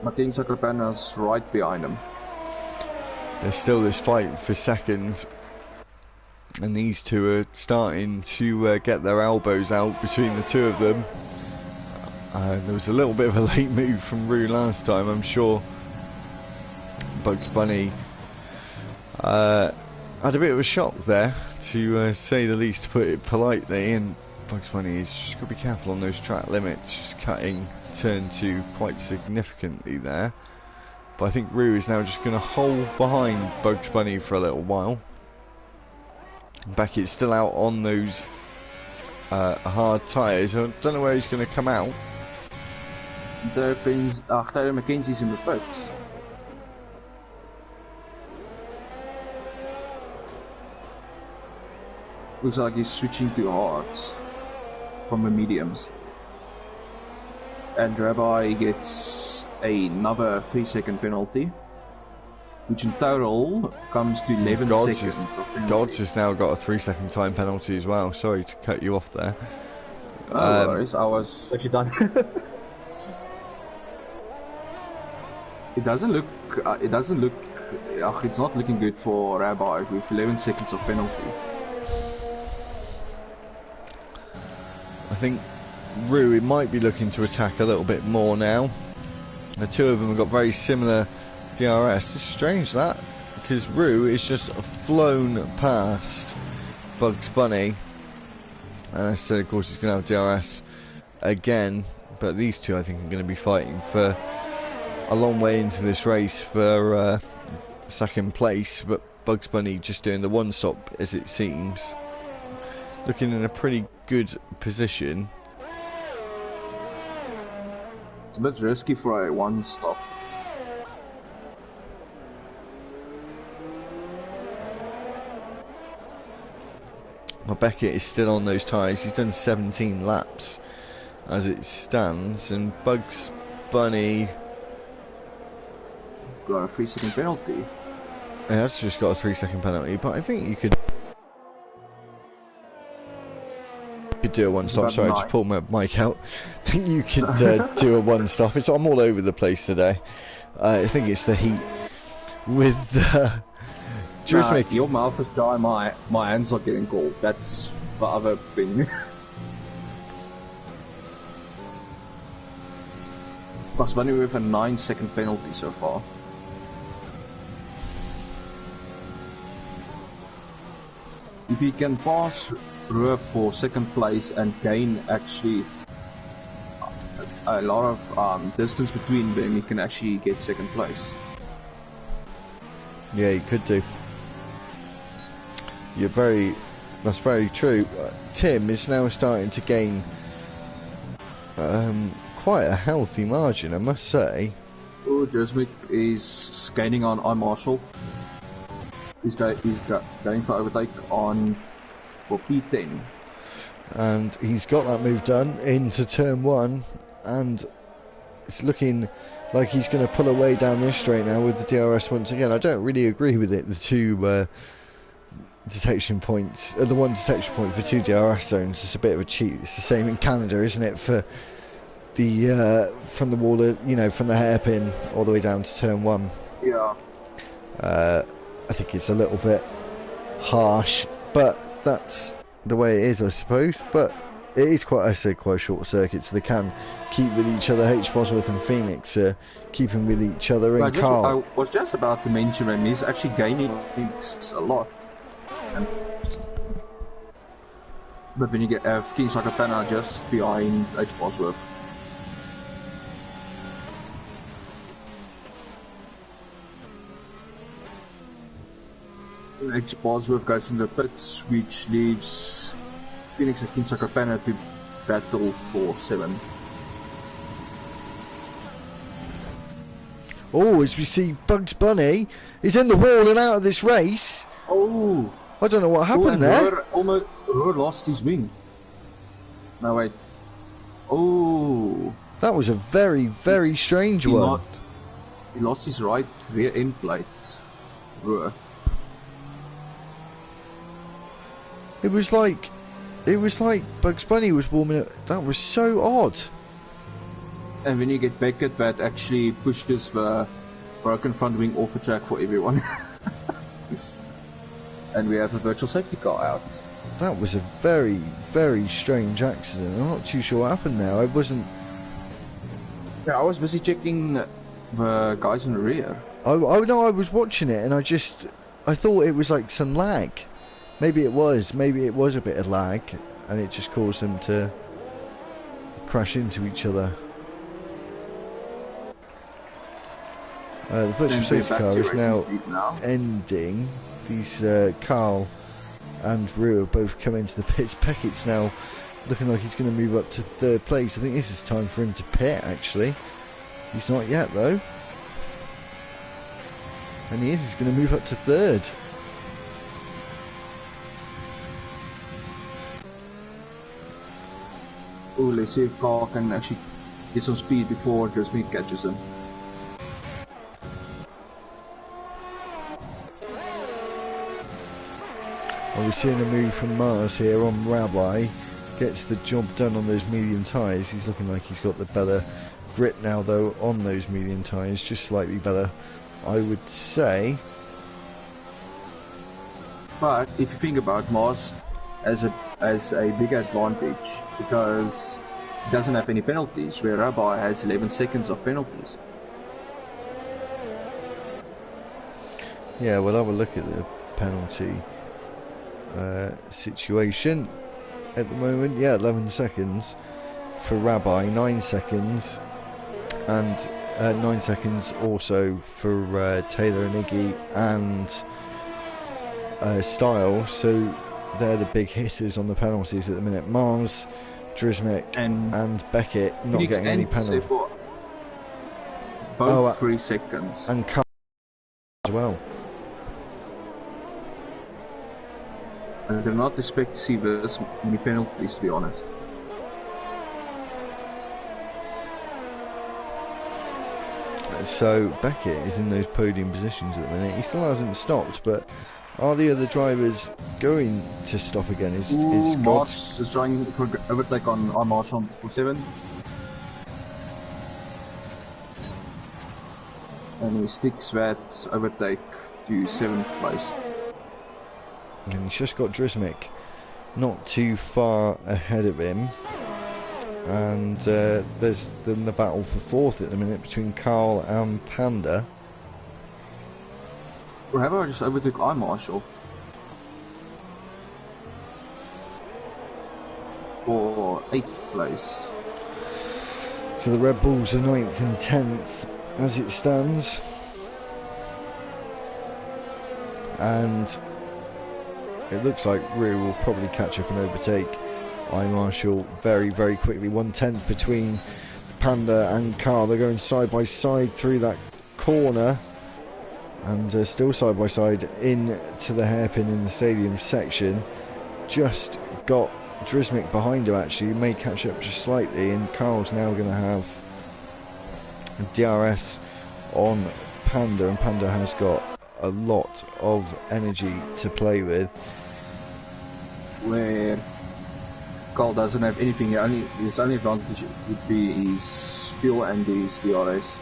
Martin Sakopana's right behind him. There's still this fight for second, and these two are starting to get their elbows out between the two of them. There was a little bit of a late move from Rue last time. I'm sure Bugs Bunny had a bit of a shock there, to say the least, to put it politely, and Bugs Bunny is just got to be careful on those track limits, just cutting turn 2 quite significantly there. But I think Rue is now just going to hold behind Bugs Bunny for a little while. Beckett's still out on those hard tyres. I don't know where he's going to come out. Taylor McKenzie's in the pits. Looks like he's switching to hards from the mediums. And Rabbi gets another 3-second penalty, which in total comes to 11 seconds of penalty. Gods has now got a 3-second time penalty as well. Sorry to cut you off there. No worries, I was actually done. It doesn't look. It's not looking good for Rabbi with 11 seconds of penalty. I think Rue might be looking to attack a little bit more now. The two of them have got very similar DRS. It's strange that, because Rue is just flown past Bugs Bunny, and I said of course he's going to have DRS again, but these two I think are going to be fighting for a long way into this race for second place, but Bugs Bunny just doing the one stop, as it seems, looking in a pretty good position. It's a bit risky for a one stop. Well, Beckett is still on those tyres. He's done 17 laps as it stands, and Bugs Bunny got a 3-second penalty. He has just got a 3-second penalty, but I think you could do a one stop. Sorry, I just pulled my mic out. I think you could do a one stop. I'm all over the place today. I think it's the heat with your mouth is dry, my hands are getting cold. That's the other thing. Bugs Bunny with a 9-second penalty so far. If he can pass Rue for second place and gain actually a lot of distance between them, he can actually get second place. Yeah, he could do. That's very true. Tim is now starting to gain quite a healthy margin, I must say. Oh, Jersmick is gaining on iMarshall. He's going for overtake for P10. And he's got that move done into turn 1, and it's looking like he's going to pull away down this straight now with the DRS once again. I don't really agree with it. The two detection points, the one detection point for 2 DRS zones is a bit of a cheat. It's the same in Canada, isn't it? For the from the wall, from the hairpin all the way down to turn 1. Yeah. I think it's a little bit harsh, but that's the way it is, I suppose. But it is quite a short circuit, so they can keep with each other. H. Bosworth and Phoenix keeping with each other. And Carl, I was just about to mention him. He's actually gaining points a lot. But when you get King Sakapana just behind H. Bosworth. H. Bosworth goes in the pits, which leaves Phoenix and King Sakapana to battle for 7th. Oh, as we see Bugs Bunny is in the wall and out of this race. Oh! I don't know what happened there. Roar lost his wing. No, wait. Oh! That was a very, very strange one. He lost his right rear end plate. Roar. It was like Bugs Bunny was warming up. That was so odd. And when you get Beckett, that actually pushes the broken front wing off the track for everyone. And we have a virtual safety car out. That was a very, very strange accident. I'm not too sure what happened there. I wasn't... Yeah, I was busy checking the guys in the rear. Oh no, I was watching it and I thought it was like some lag. Maybe it was a bit of lag and it just caused them to crash into each other. The virtual safety car is now ending. These Carl and Rue have both come into the pits. Beckett's now looking like he's going to move up to 3rd place. I think this is time for him to pit, actually. He's not yet, though. And he's going to move up to 3rd. Oh, let's see if Carl can actually get some speed before Drasmith catches him. Well, we're seeing a move from Mars here on Rabbi. Gets the job done on those medium tyres. He's looking like he's got the better grip now, though, on those medium tyres. Just slightly better, I would say. But if you think about Mars as a big advantage, because he doesn't have any penalties, where Rabbi has 11 seconds of penalties. Yeah, we'll have a look at the penalty situation at the moment. Yeah, 11 seconds for Rabbi, 9 seconds, and 9 seconds also for Taylor and Iggy and Style. So they're the big hitters on the penalties at the minute. Mars, Drismic and Beckett not getting any penalty. Both 3 seconds. And Carl as well. I do not expect to see this many penalties, to be honest. So Beckett is in those podium positions at the minute. He still hasn't stopped, but are the other drivers going to stop again? Is Marsh is trying to overtake on Marsh on for 7th. And he sticks that overtake to 7th place. And he's just got Drismic not too far ahead of him. And there's then the battle for 4th at the minute between Carl and Panda. Or have I just overtook Marshall? For 8th place. So the Red Bulls are 9th and 10th as it stands. And it looks like Rue will probably catch up and overtake Marshall very, very quickly. 1/10 between Panda and Carl. They're going side by side through that corner. And still side by side into the hairpin in the stadium section. Just got Drismic behind him, actually. He may catch up just slightly. And Carl's now going to have DRS on Panda, and Panda has got a lot of energy to play with. Where Carl doesn't have anything, his only advantage would be his fuel and his DRS.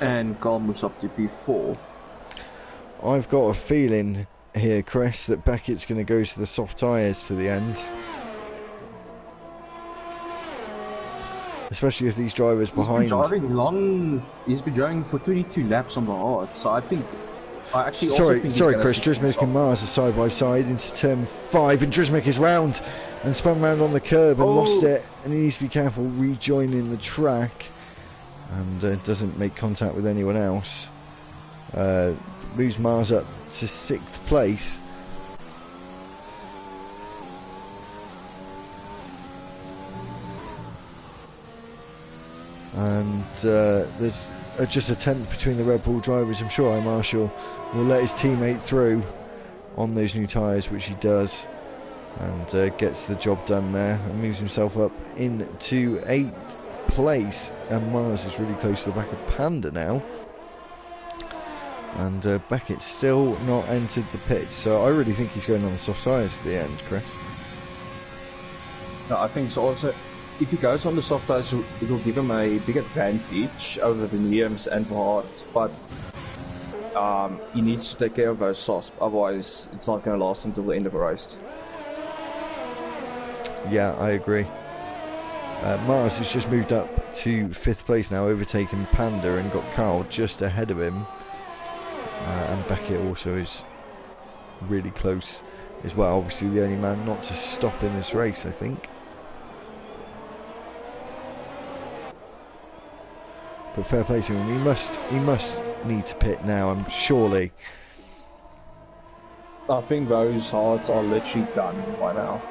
And Carl moves up to P4. I've got a feeling here, Chris, that Beckett's going to go to the soft tyres to the end. Especially if these drivers behind... He's been driving for 22 laps on the hard, so I think... Sorry, Chris, Drizmek and Mars are side by side into turn 5, and Drizmek is round and spun round on the curb and lost it, and he needs to be careful rejoining the track, and doesn't make contact with anyone else. Moves Mars up to 6th place. And there's just a tenth between the Red Bull drivers. I'm sure Marshall will let his teammate through on those new tyres, which he does, and gets the job done there and moves himself up into 8th place. And Mars is really close to the back of Panda now, and Beckett's still not entered the pits, so I really think he's going on the soft tyres to the end, Chris. No, I think so. Also, if he goes on the soft tyres, it will give him a big advantage over the mediums and the hards, but he needs to take care of those softs, otherwise it's not going to last until the end of the race. Yeah, I agree. Mars has just moved up to 5th place now, overtaking Panda, and got Carl just ahead of him. And Beckett also is really close as well. Obviously the only man not to stop in this race, I think. But fair play to him. He must need to pit now, surely. I think those hards are literally done by now.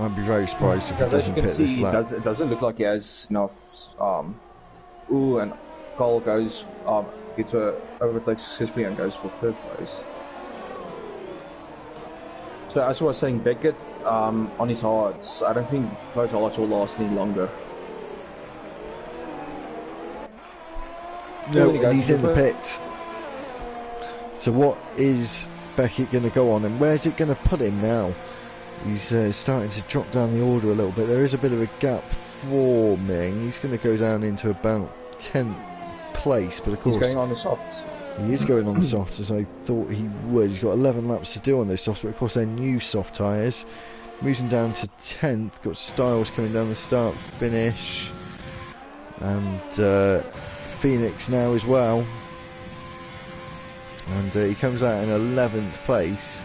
I'd be very surprised if he doesn't pit this lap. It doesn't look like he has enough. And Carl goes, gets a overtake successfully and goes for 3rd place. So as I was saying, Beckett on his hards, I don't think those hards will last any longer. No, he's in the pits. So what is Beckett going to go on, and where's it going to put him now? He's starting to drop down the order a little bit. There is a bit of a gap forming. He's going to go down into about 10th place, but of course he's going on the softs. He is going on the softs, as I thought he would. He's got 11 laps to do on those softs, but of course they're new soft tyres. Moves him down to 10th. Got Styles coming down the start finish, and Phoenix now as well. And he comes out in 11th place,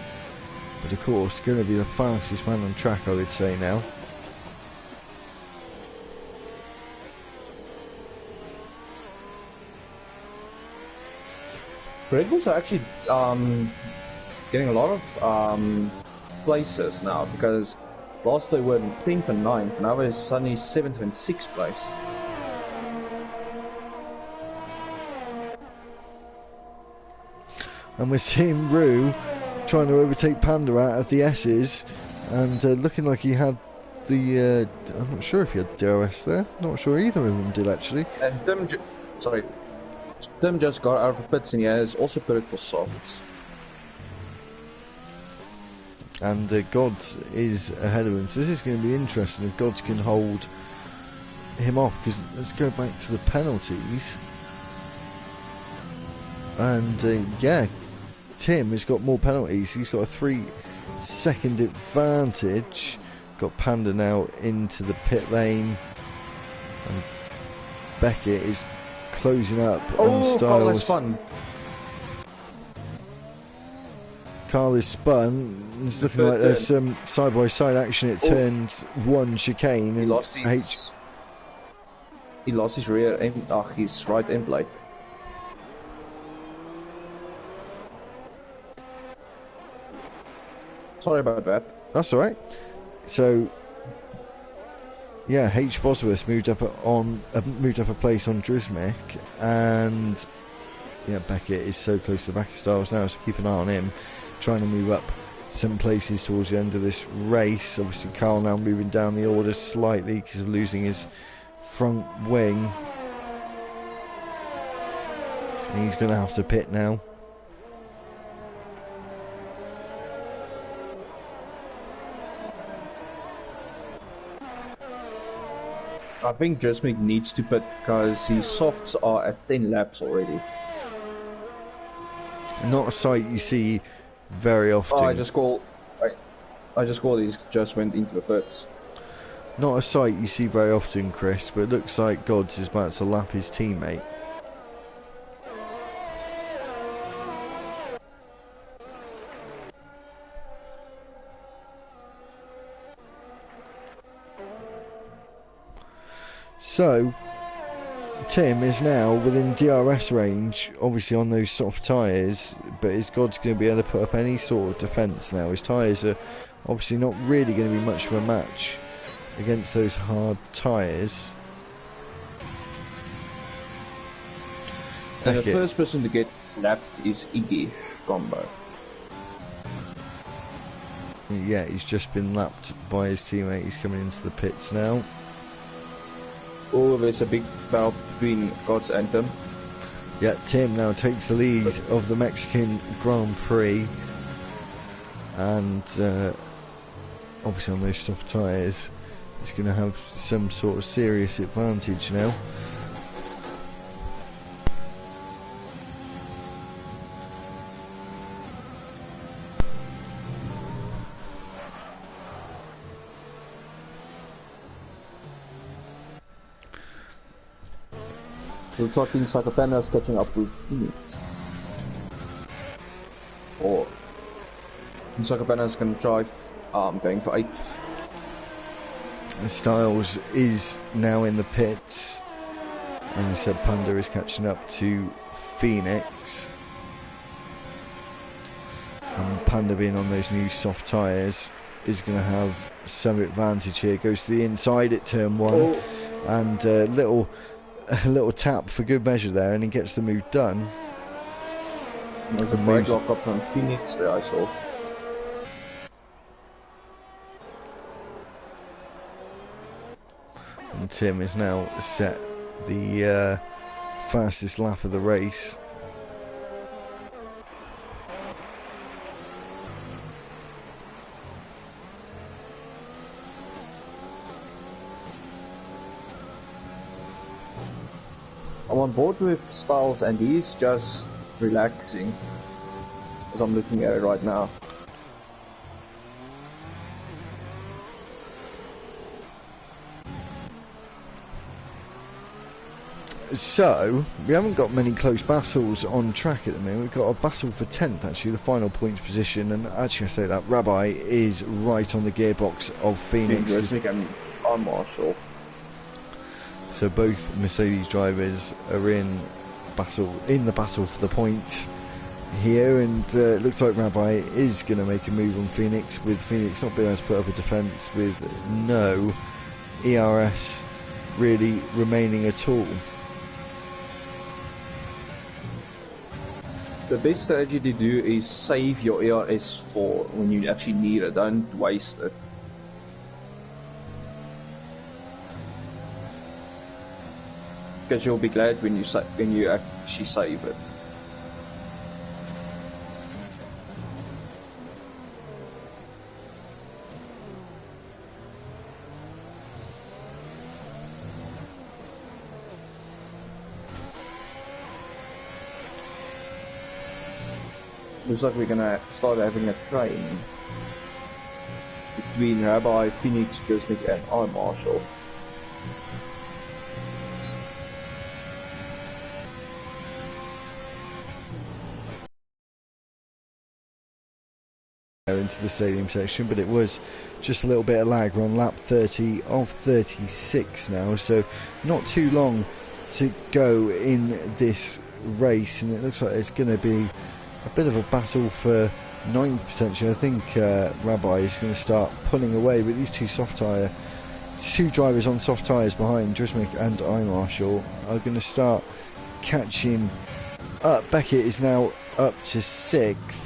but of course going to be the fastest man on track, I would say now. Red Bulls are actually getting a lot of places now, because last they were 10th and 9th, now they're suddenly 7th and 6th place. And we're seeing Rue trying to overtake Panda out of the S's, and looking like he had the I'm not sure if he had DRS there, not sure either of them did actually. And Tim just got out of the pits, and he has also put it for softs. And Gods is ahead of him, so this is going to be interesting if Gods can hold him off, because let's go back to the penalties. And yeah, Tim has got more penalties. He's got a 3-second advantage. Got Panda now into the pit lane, and Beckett is closing up on Styles. Carl is spun. It's looking like there's some side-by-side action at turn 1 chicane. He lost his rear end, his right end plate. Sorry about that. That's alright. So yeah, H. Bosworth moved up a place on Drizmek, and yeah, Beckett is so close to the back of Styles now, so keep an eye on him, trying to move up some places towards the end of this race. Obviously Carl now moving down the order slightly because of losing his front wing. He's going to have to pit now. I think Jusmic needs to pit because his softs are at 10 laps already. Not a sight you see very often. Oh, I just called he's just went into the pits. Not a sight you see very often, Chris, but it looks like Gods is about to lap his teammate. So, Tim is now within DRS range, obviously on those soft tyres, but is God's going to be able to put up any sort of defence now? His tyres are obviously not really going to be much of a match against those hard tyres. And the first person to get lapped is Iggy Combo. Yeah, he's just been lapped by his teammate. He's coming into the pits now. Oh, there's a big battle between Gods and Tim. Yeah, Tim now takes the lead of the Mexican Grand Prix. And obviously on those soft tyres, he's going to have some sort of serious advantage now. Looks like Insakapana is catching up with Phoenix. Or Insakapana is going to drive, going for 8th. Styles is now in the pits, and he said Panda is catching up to Phoenix. And Panda being on those new soft tyres is going to have some advantage here. Goes to the inside at turn 1, and a little tap for good measure there, and he gets the move done. There's a brake lock up on Phoenix there, I saw. And Tim is now set the fastest lap of the race. I'm on board with Styles and he's just relaxing as I'm looking at it right now. So, we haven't got many close battles on track at the moment. We've got a battle for 10th, actually, the final points position, and actually I say that Rabbi is right on the gearbox of Phoenix. I'm Marshall. So both Mercedes drivers are in the battle for the points here, and it looks like Rabbi is going to make a move on Phoenix, with Phoenix not being able to put up a defence, with no ERS really remaining at all. The best strategy to do is save your ERS for when you actually need it, don't waste it. Because you'll be glad when you actually save it. Looks like we're gonna start having a train between Rabbi, Phoenix, Josnick, and I Marshall. Into the stadium section, but it was just a little bit of lag. We're on lap 30 of 36 now, so not too long to go in this race, and it looks like it's going to be a bit of a battle for 9th potentially. I think Rabbi is going to start pulling away, but these two drivers on soft tyres behind, Drismic and I Marshall, are going to start catching up. Beckett is now up to 6th.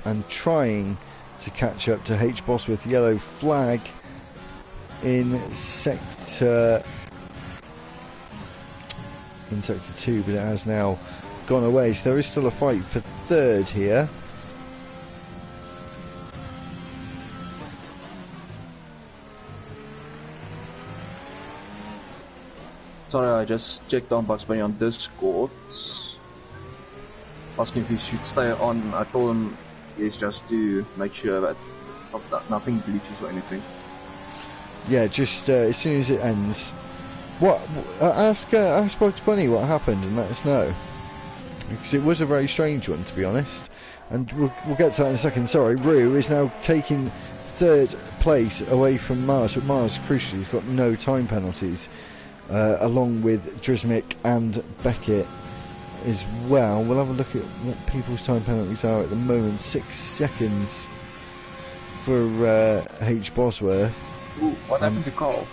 and trying to catch up to H. Bosworth. Yellow flag in sector 2, but it has now gone away, so there is still a fight for third here. Sorry, I just checked on Bugs Bunny on Discord, asking if he should stay on. I told him yes, just to make sure that nothing glitches or anything. Yeah, just as soon as it ends. What? Ask Bugs Bunny what happened and let us know, because it was a very strange one, to be honest. And we'll get to that in a second. Sorry, Rue is now taking third place away from Mars, but Mars, crucially, has got no time penalties, along with Drismic and Beckett as well. We'll have a look at what people's time penalties are at the moment. 6 seconds for H. Bosworth. Ooh, what happened to Carl?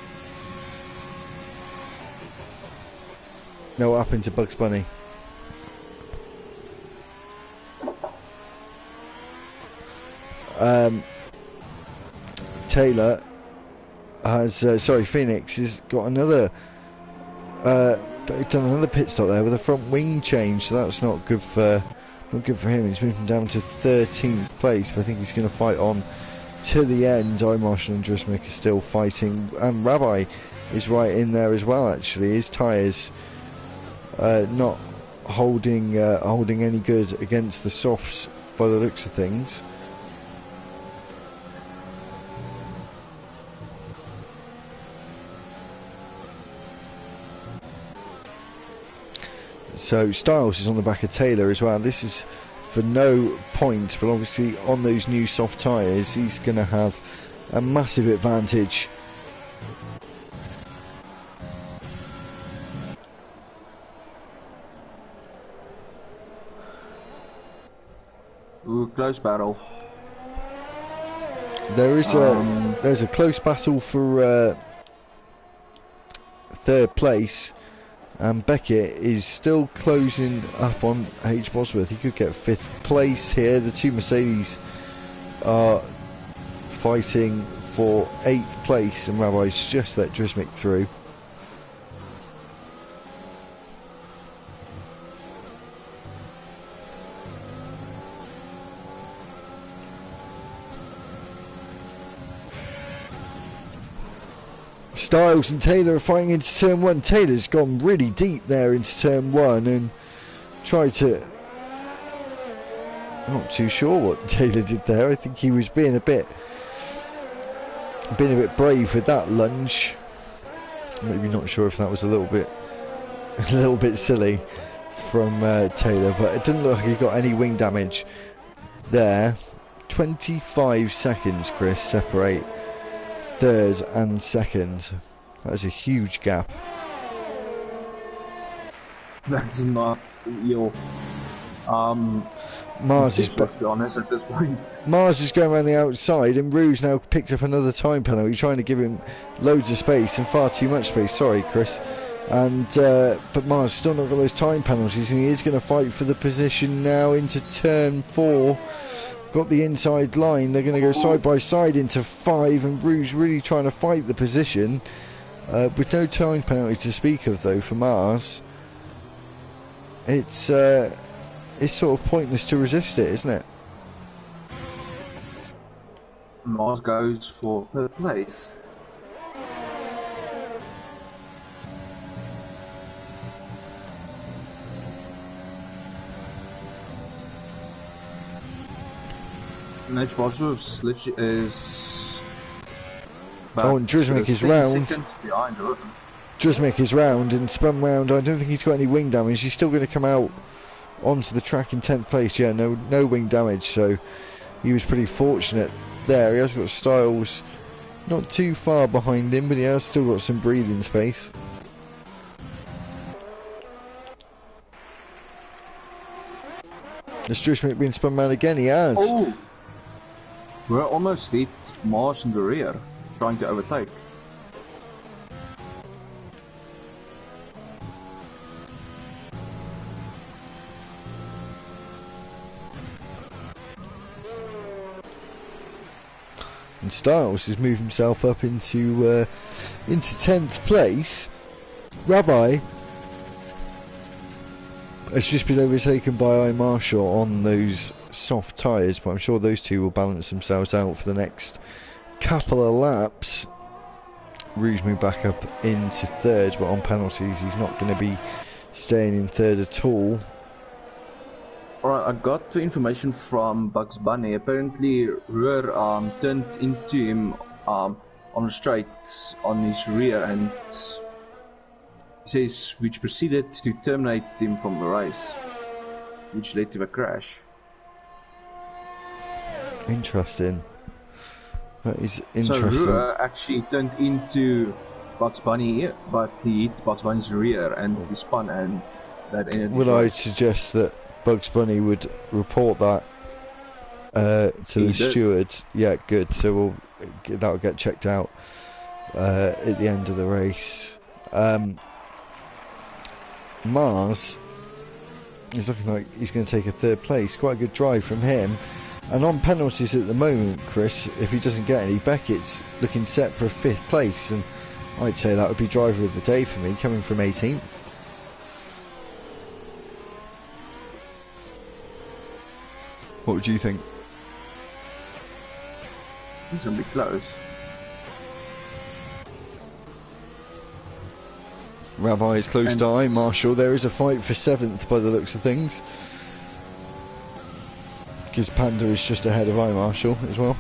No, what happened to Bugs Bunny? Taylor has, Phoenix has got another, done another pit stop there with a front wing change, so that's not good for him. He's moving down to 13th place, but I think he's going to fight on to the end. Marshall and Drismic are still fighting, and Rabbi is right in there as well. Actually, his tyres not holding any good against the softs by the looks of things. So Styles is on the back of Taylor as well. This is for no point, but obviously on those new soft tyres he's going to have a massive advantage. Ooh, close battle. There is there's a close battle for third place, and Beckett is still closing up on H. Bosworth. He could get 5th place here. The two Mercedes are fighting for 8th place, and Rabbi's just let Drismic through. Styles and Taylor are fighting into turn 1. Taylor's gone really deep there into turn 1 and tried to... I'm not too sure what Taylor did there. I think he was being a bit brave with that lunge. Maybe not sure if that was a little bit silly from Taylor, but it didn't look like he got any wing damage there. 25 seconds, Chris, separate third and second. That is a huge gap. That's not your Mars is, let's be honest, at this point. Mars is going around the outside, and Rouge now picked up another time penalty, trying to give him loads of space and far too much space. Sorry, Chris. And but Mars still not got those time penalties, and he is going to fight for the position now into turn 4. Got the inside line. They're going to go side by side into 5, and Rouge really trying to fight the position with no time penalty to speak of, though, for Mars. It's sort of pointless to resist it, isn't it? Mars goes for 3rd place. H. Bosworth is... Oh, and Drismic is round. Behind her. Drismic is round and spun round. I don't think he's got any wing damage. He's still going to come out onto the track in 10th place. Yeah, no wing damage, so he was pretty fortunate there. He has got Styles not too far behind him, but he has still got some breathing space. Has Drismic been spun round again? He has. Oh! We're almost hit Mars in the rear, trying to overtake. and Styles has moved himself up into 10th place. Rabbi has just been overtaken by I Marshall on those soft tyres, but I'm sure those two will balance themselves out for the next couple of laps. Rouge moved back up into 3rd, but on penalties he's not going to be staying in 3rd at all. Alright, I've got the information from Bugs Bunny. Apparently, Ruhr turned into him on the straight on his rear, and he says which proceeded to terminate him from the race, which led to a crash. Interesting. That is interesting. So Ruhr actually turned into Bugs Bunny, but he hit Bugs Bunny's rear and he spun, and that ended his Would I race. suggest that Bugs Bunny would report that to the steward? Yeah, good. So that'll get checked out at the end of the race. Mars is looking like he's going to take a 3rd place. Quite a good drive from him. And on penalties at the moment, Chris, if he doesn't get any, Beckett's looking set for a 5th place, and I'd say that would be driver of the day for me, coming from 18th. What would you think? It's going to be close. Rabbi is close to I Marshall. There is a fight for 7th by the looks of things, because Panda is just ahead of I Marshall as well.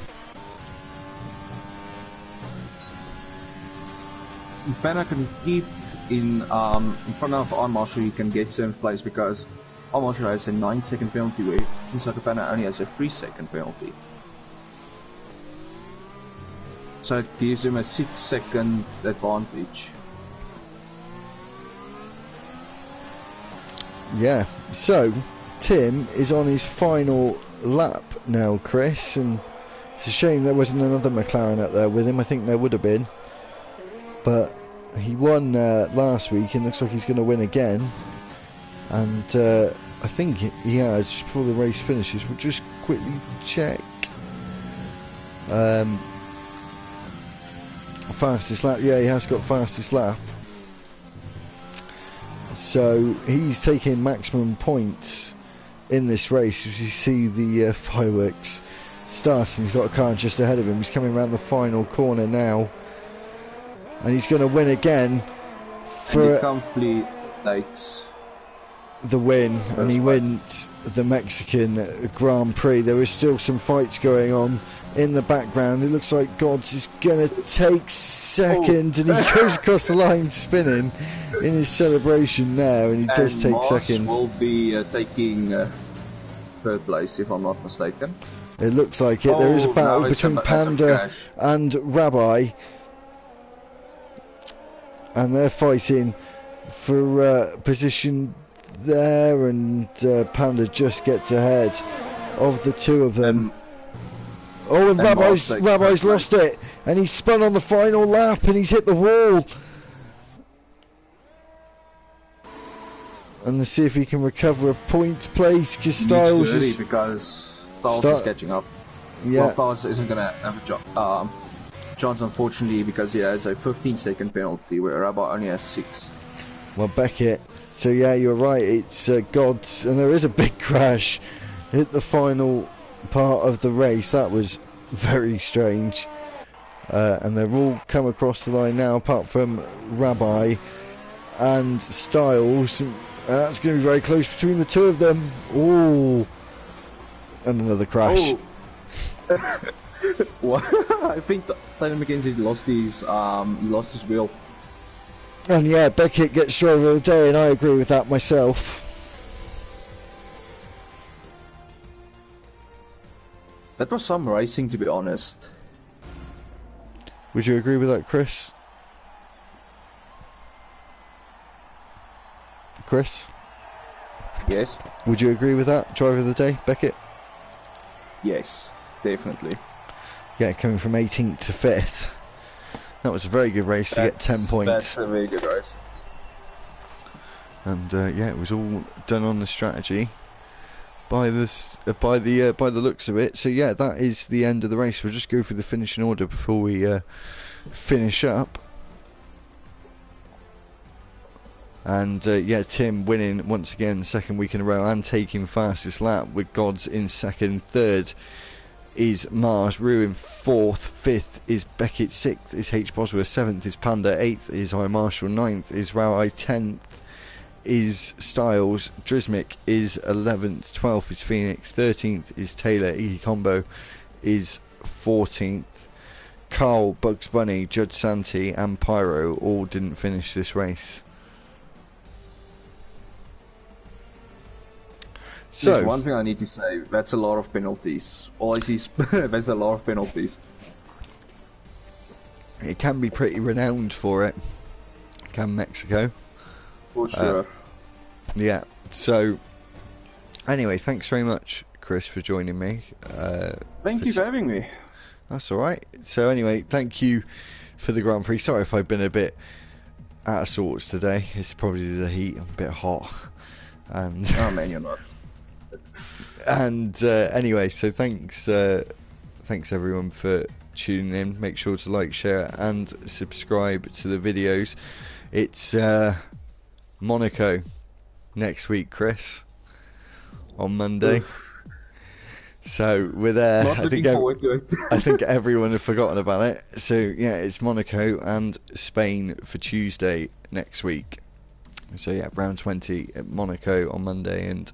If Panda can keep in front of I Marshall, you can get 7th place, because I Marshall has a 9-second penalty, where Insaka Panda only has a 3-second penalty. So it gives him a 6-second advantage. Yeah, so Tim is on his final lap now, Chris, and it's a shame there wasn't another McLaren up there with him. I think there would have been, but he won last week and looks like he's going to win again, and I think he has, just before the race finishes. We'll just quickly check. Fastest lap, yeah, he has got fastest lap. So he's taking maximum points in this race. As you see the fireworks starting, he's got a car just ahead of him. He's coming around the final corner now, and he's going to win again for comfortably takes the win, and he wins the Mexican Grand Prix. There is still some fights going on in the background. It looks like Gods is going to take 2nd, and he goes across the line spinning in his celebration now, and he does take Mars 2nd. Will be taking 3rd place, if I'm not mistaken. It looks like it. There is a battle between Panda and Rabbi, and they're fighting for position there, and Panda just gets ahead of the two of them. And Rabbi's lost it, and he's spun on the final lap, and he's hit the wall. And let's see if he can recover a point place, because Styles is... because Styles is catching up. Yeah. Well, Styles isn't going to have a chance, unfortunately, because he has a 15-second penalty, where Rabbi only has 6. Well, Beckett. So yeah, you're right. It's Gods, and there is a big crash. Hit the final part of the race. That was very strange. And they've all come across the line now, apart from Rabbi and Styles. That's going to be very close between the two of them. Oh, and another crash. Oh. Well, I think Tyler McKenzie lost his wheel. And yeah, Beckett gets driver of the day, and I agree with that myself. That was some racing, to be honest. Would you agree with that, Chris? Chris? Yes. Would you agree with that, driver of the day, Beckett? Yes, definitely. Yeah, coming from 18th to 5th. That was a very good race to get 10 points. That's a very good race. And yeah, it was all done on the strategy. by the looks of it. So yeah, that is the end of the race. We'll just go through the finishing order before we finish up. And yeah, Tim winning once again, second week in a row, and taking fastest lap with Gods in second. Third is Mars, Rue in fourth. Fifth is Beckett. Sixth is H. Bosworth. Seventh is Panda. Eighth is I Marshall. Ninth is Rauai. 10th is Styles. Drismic is 11th. 12th is Phoenix. 13th is Taylor. E Combo is 14th. Carl, Bugs Bunny, Judge Santee and Pyro all didn't finish this race. So, there's one thing I need to say. That's a lot of penalties. All I see is that's a lot of penalties. It can be pretty renowned for it. Can Mexico? For sure. Yeah. So, anyway, thanks very much, Chris, for joining me. Thank you for having me. That's all right. So, anyway, thank you for the Grand Prix. Sorry if I've been a bit out of sorts today. It's probably the heat. I'm a bit hot. And oh man, you're not. And anyway, so thanks everyone for tuning in. Make sure to like, share and subscribe to the videos. It's Monaco next week, Chris, on Monday. Oof. So we're there. Not looking forward to it. I think everyone had forgotten about it. So yeah, it's Monaco and Spain for Tuesday next week. So yeah, round 20 at Monaco on Monday and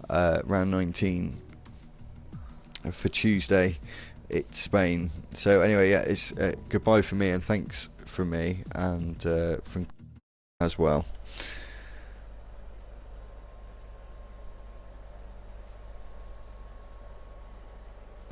round 19 for Tuesday. It's Spain. So anyway, yeah, it's goodbye for me and thanks from me and from as well.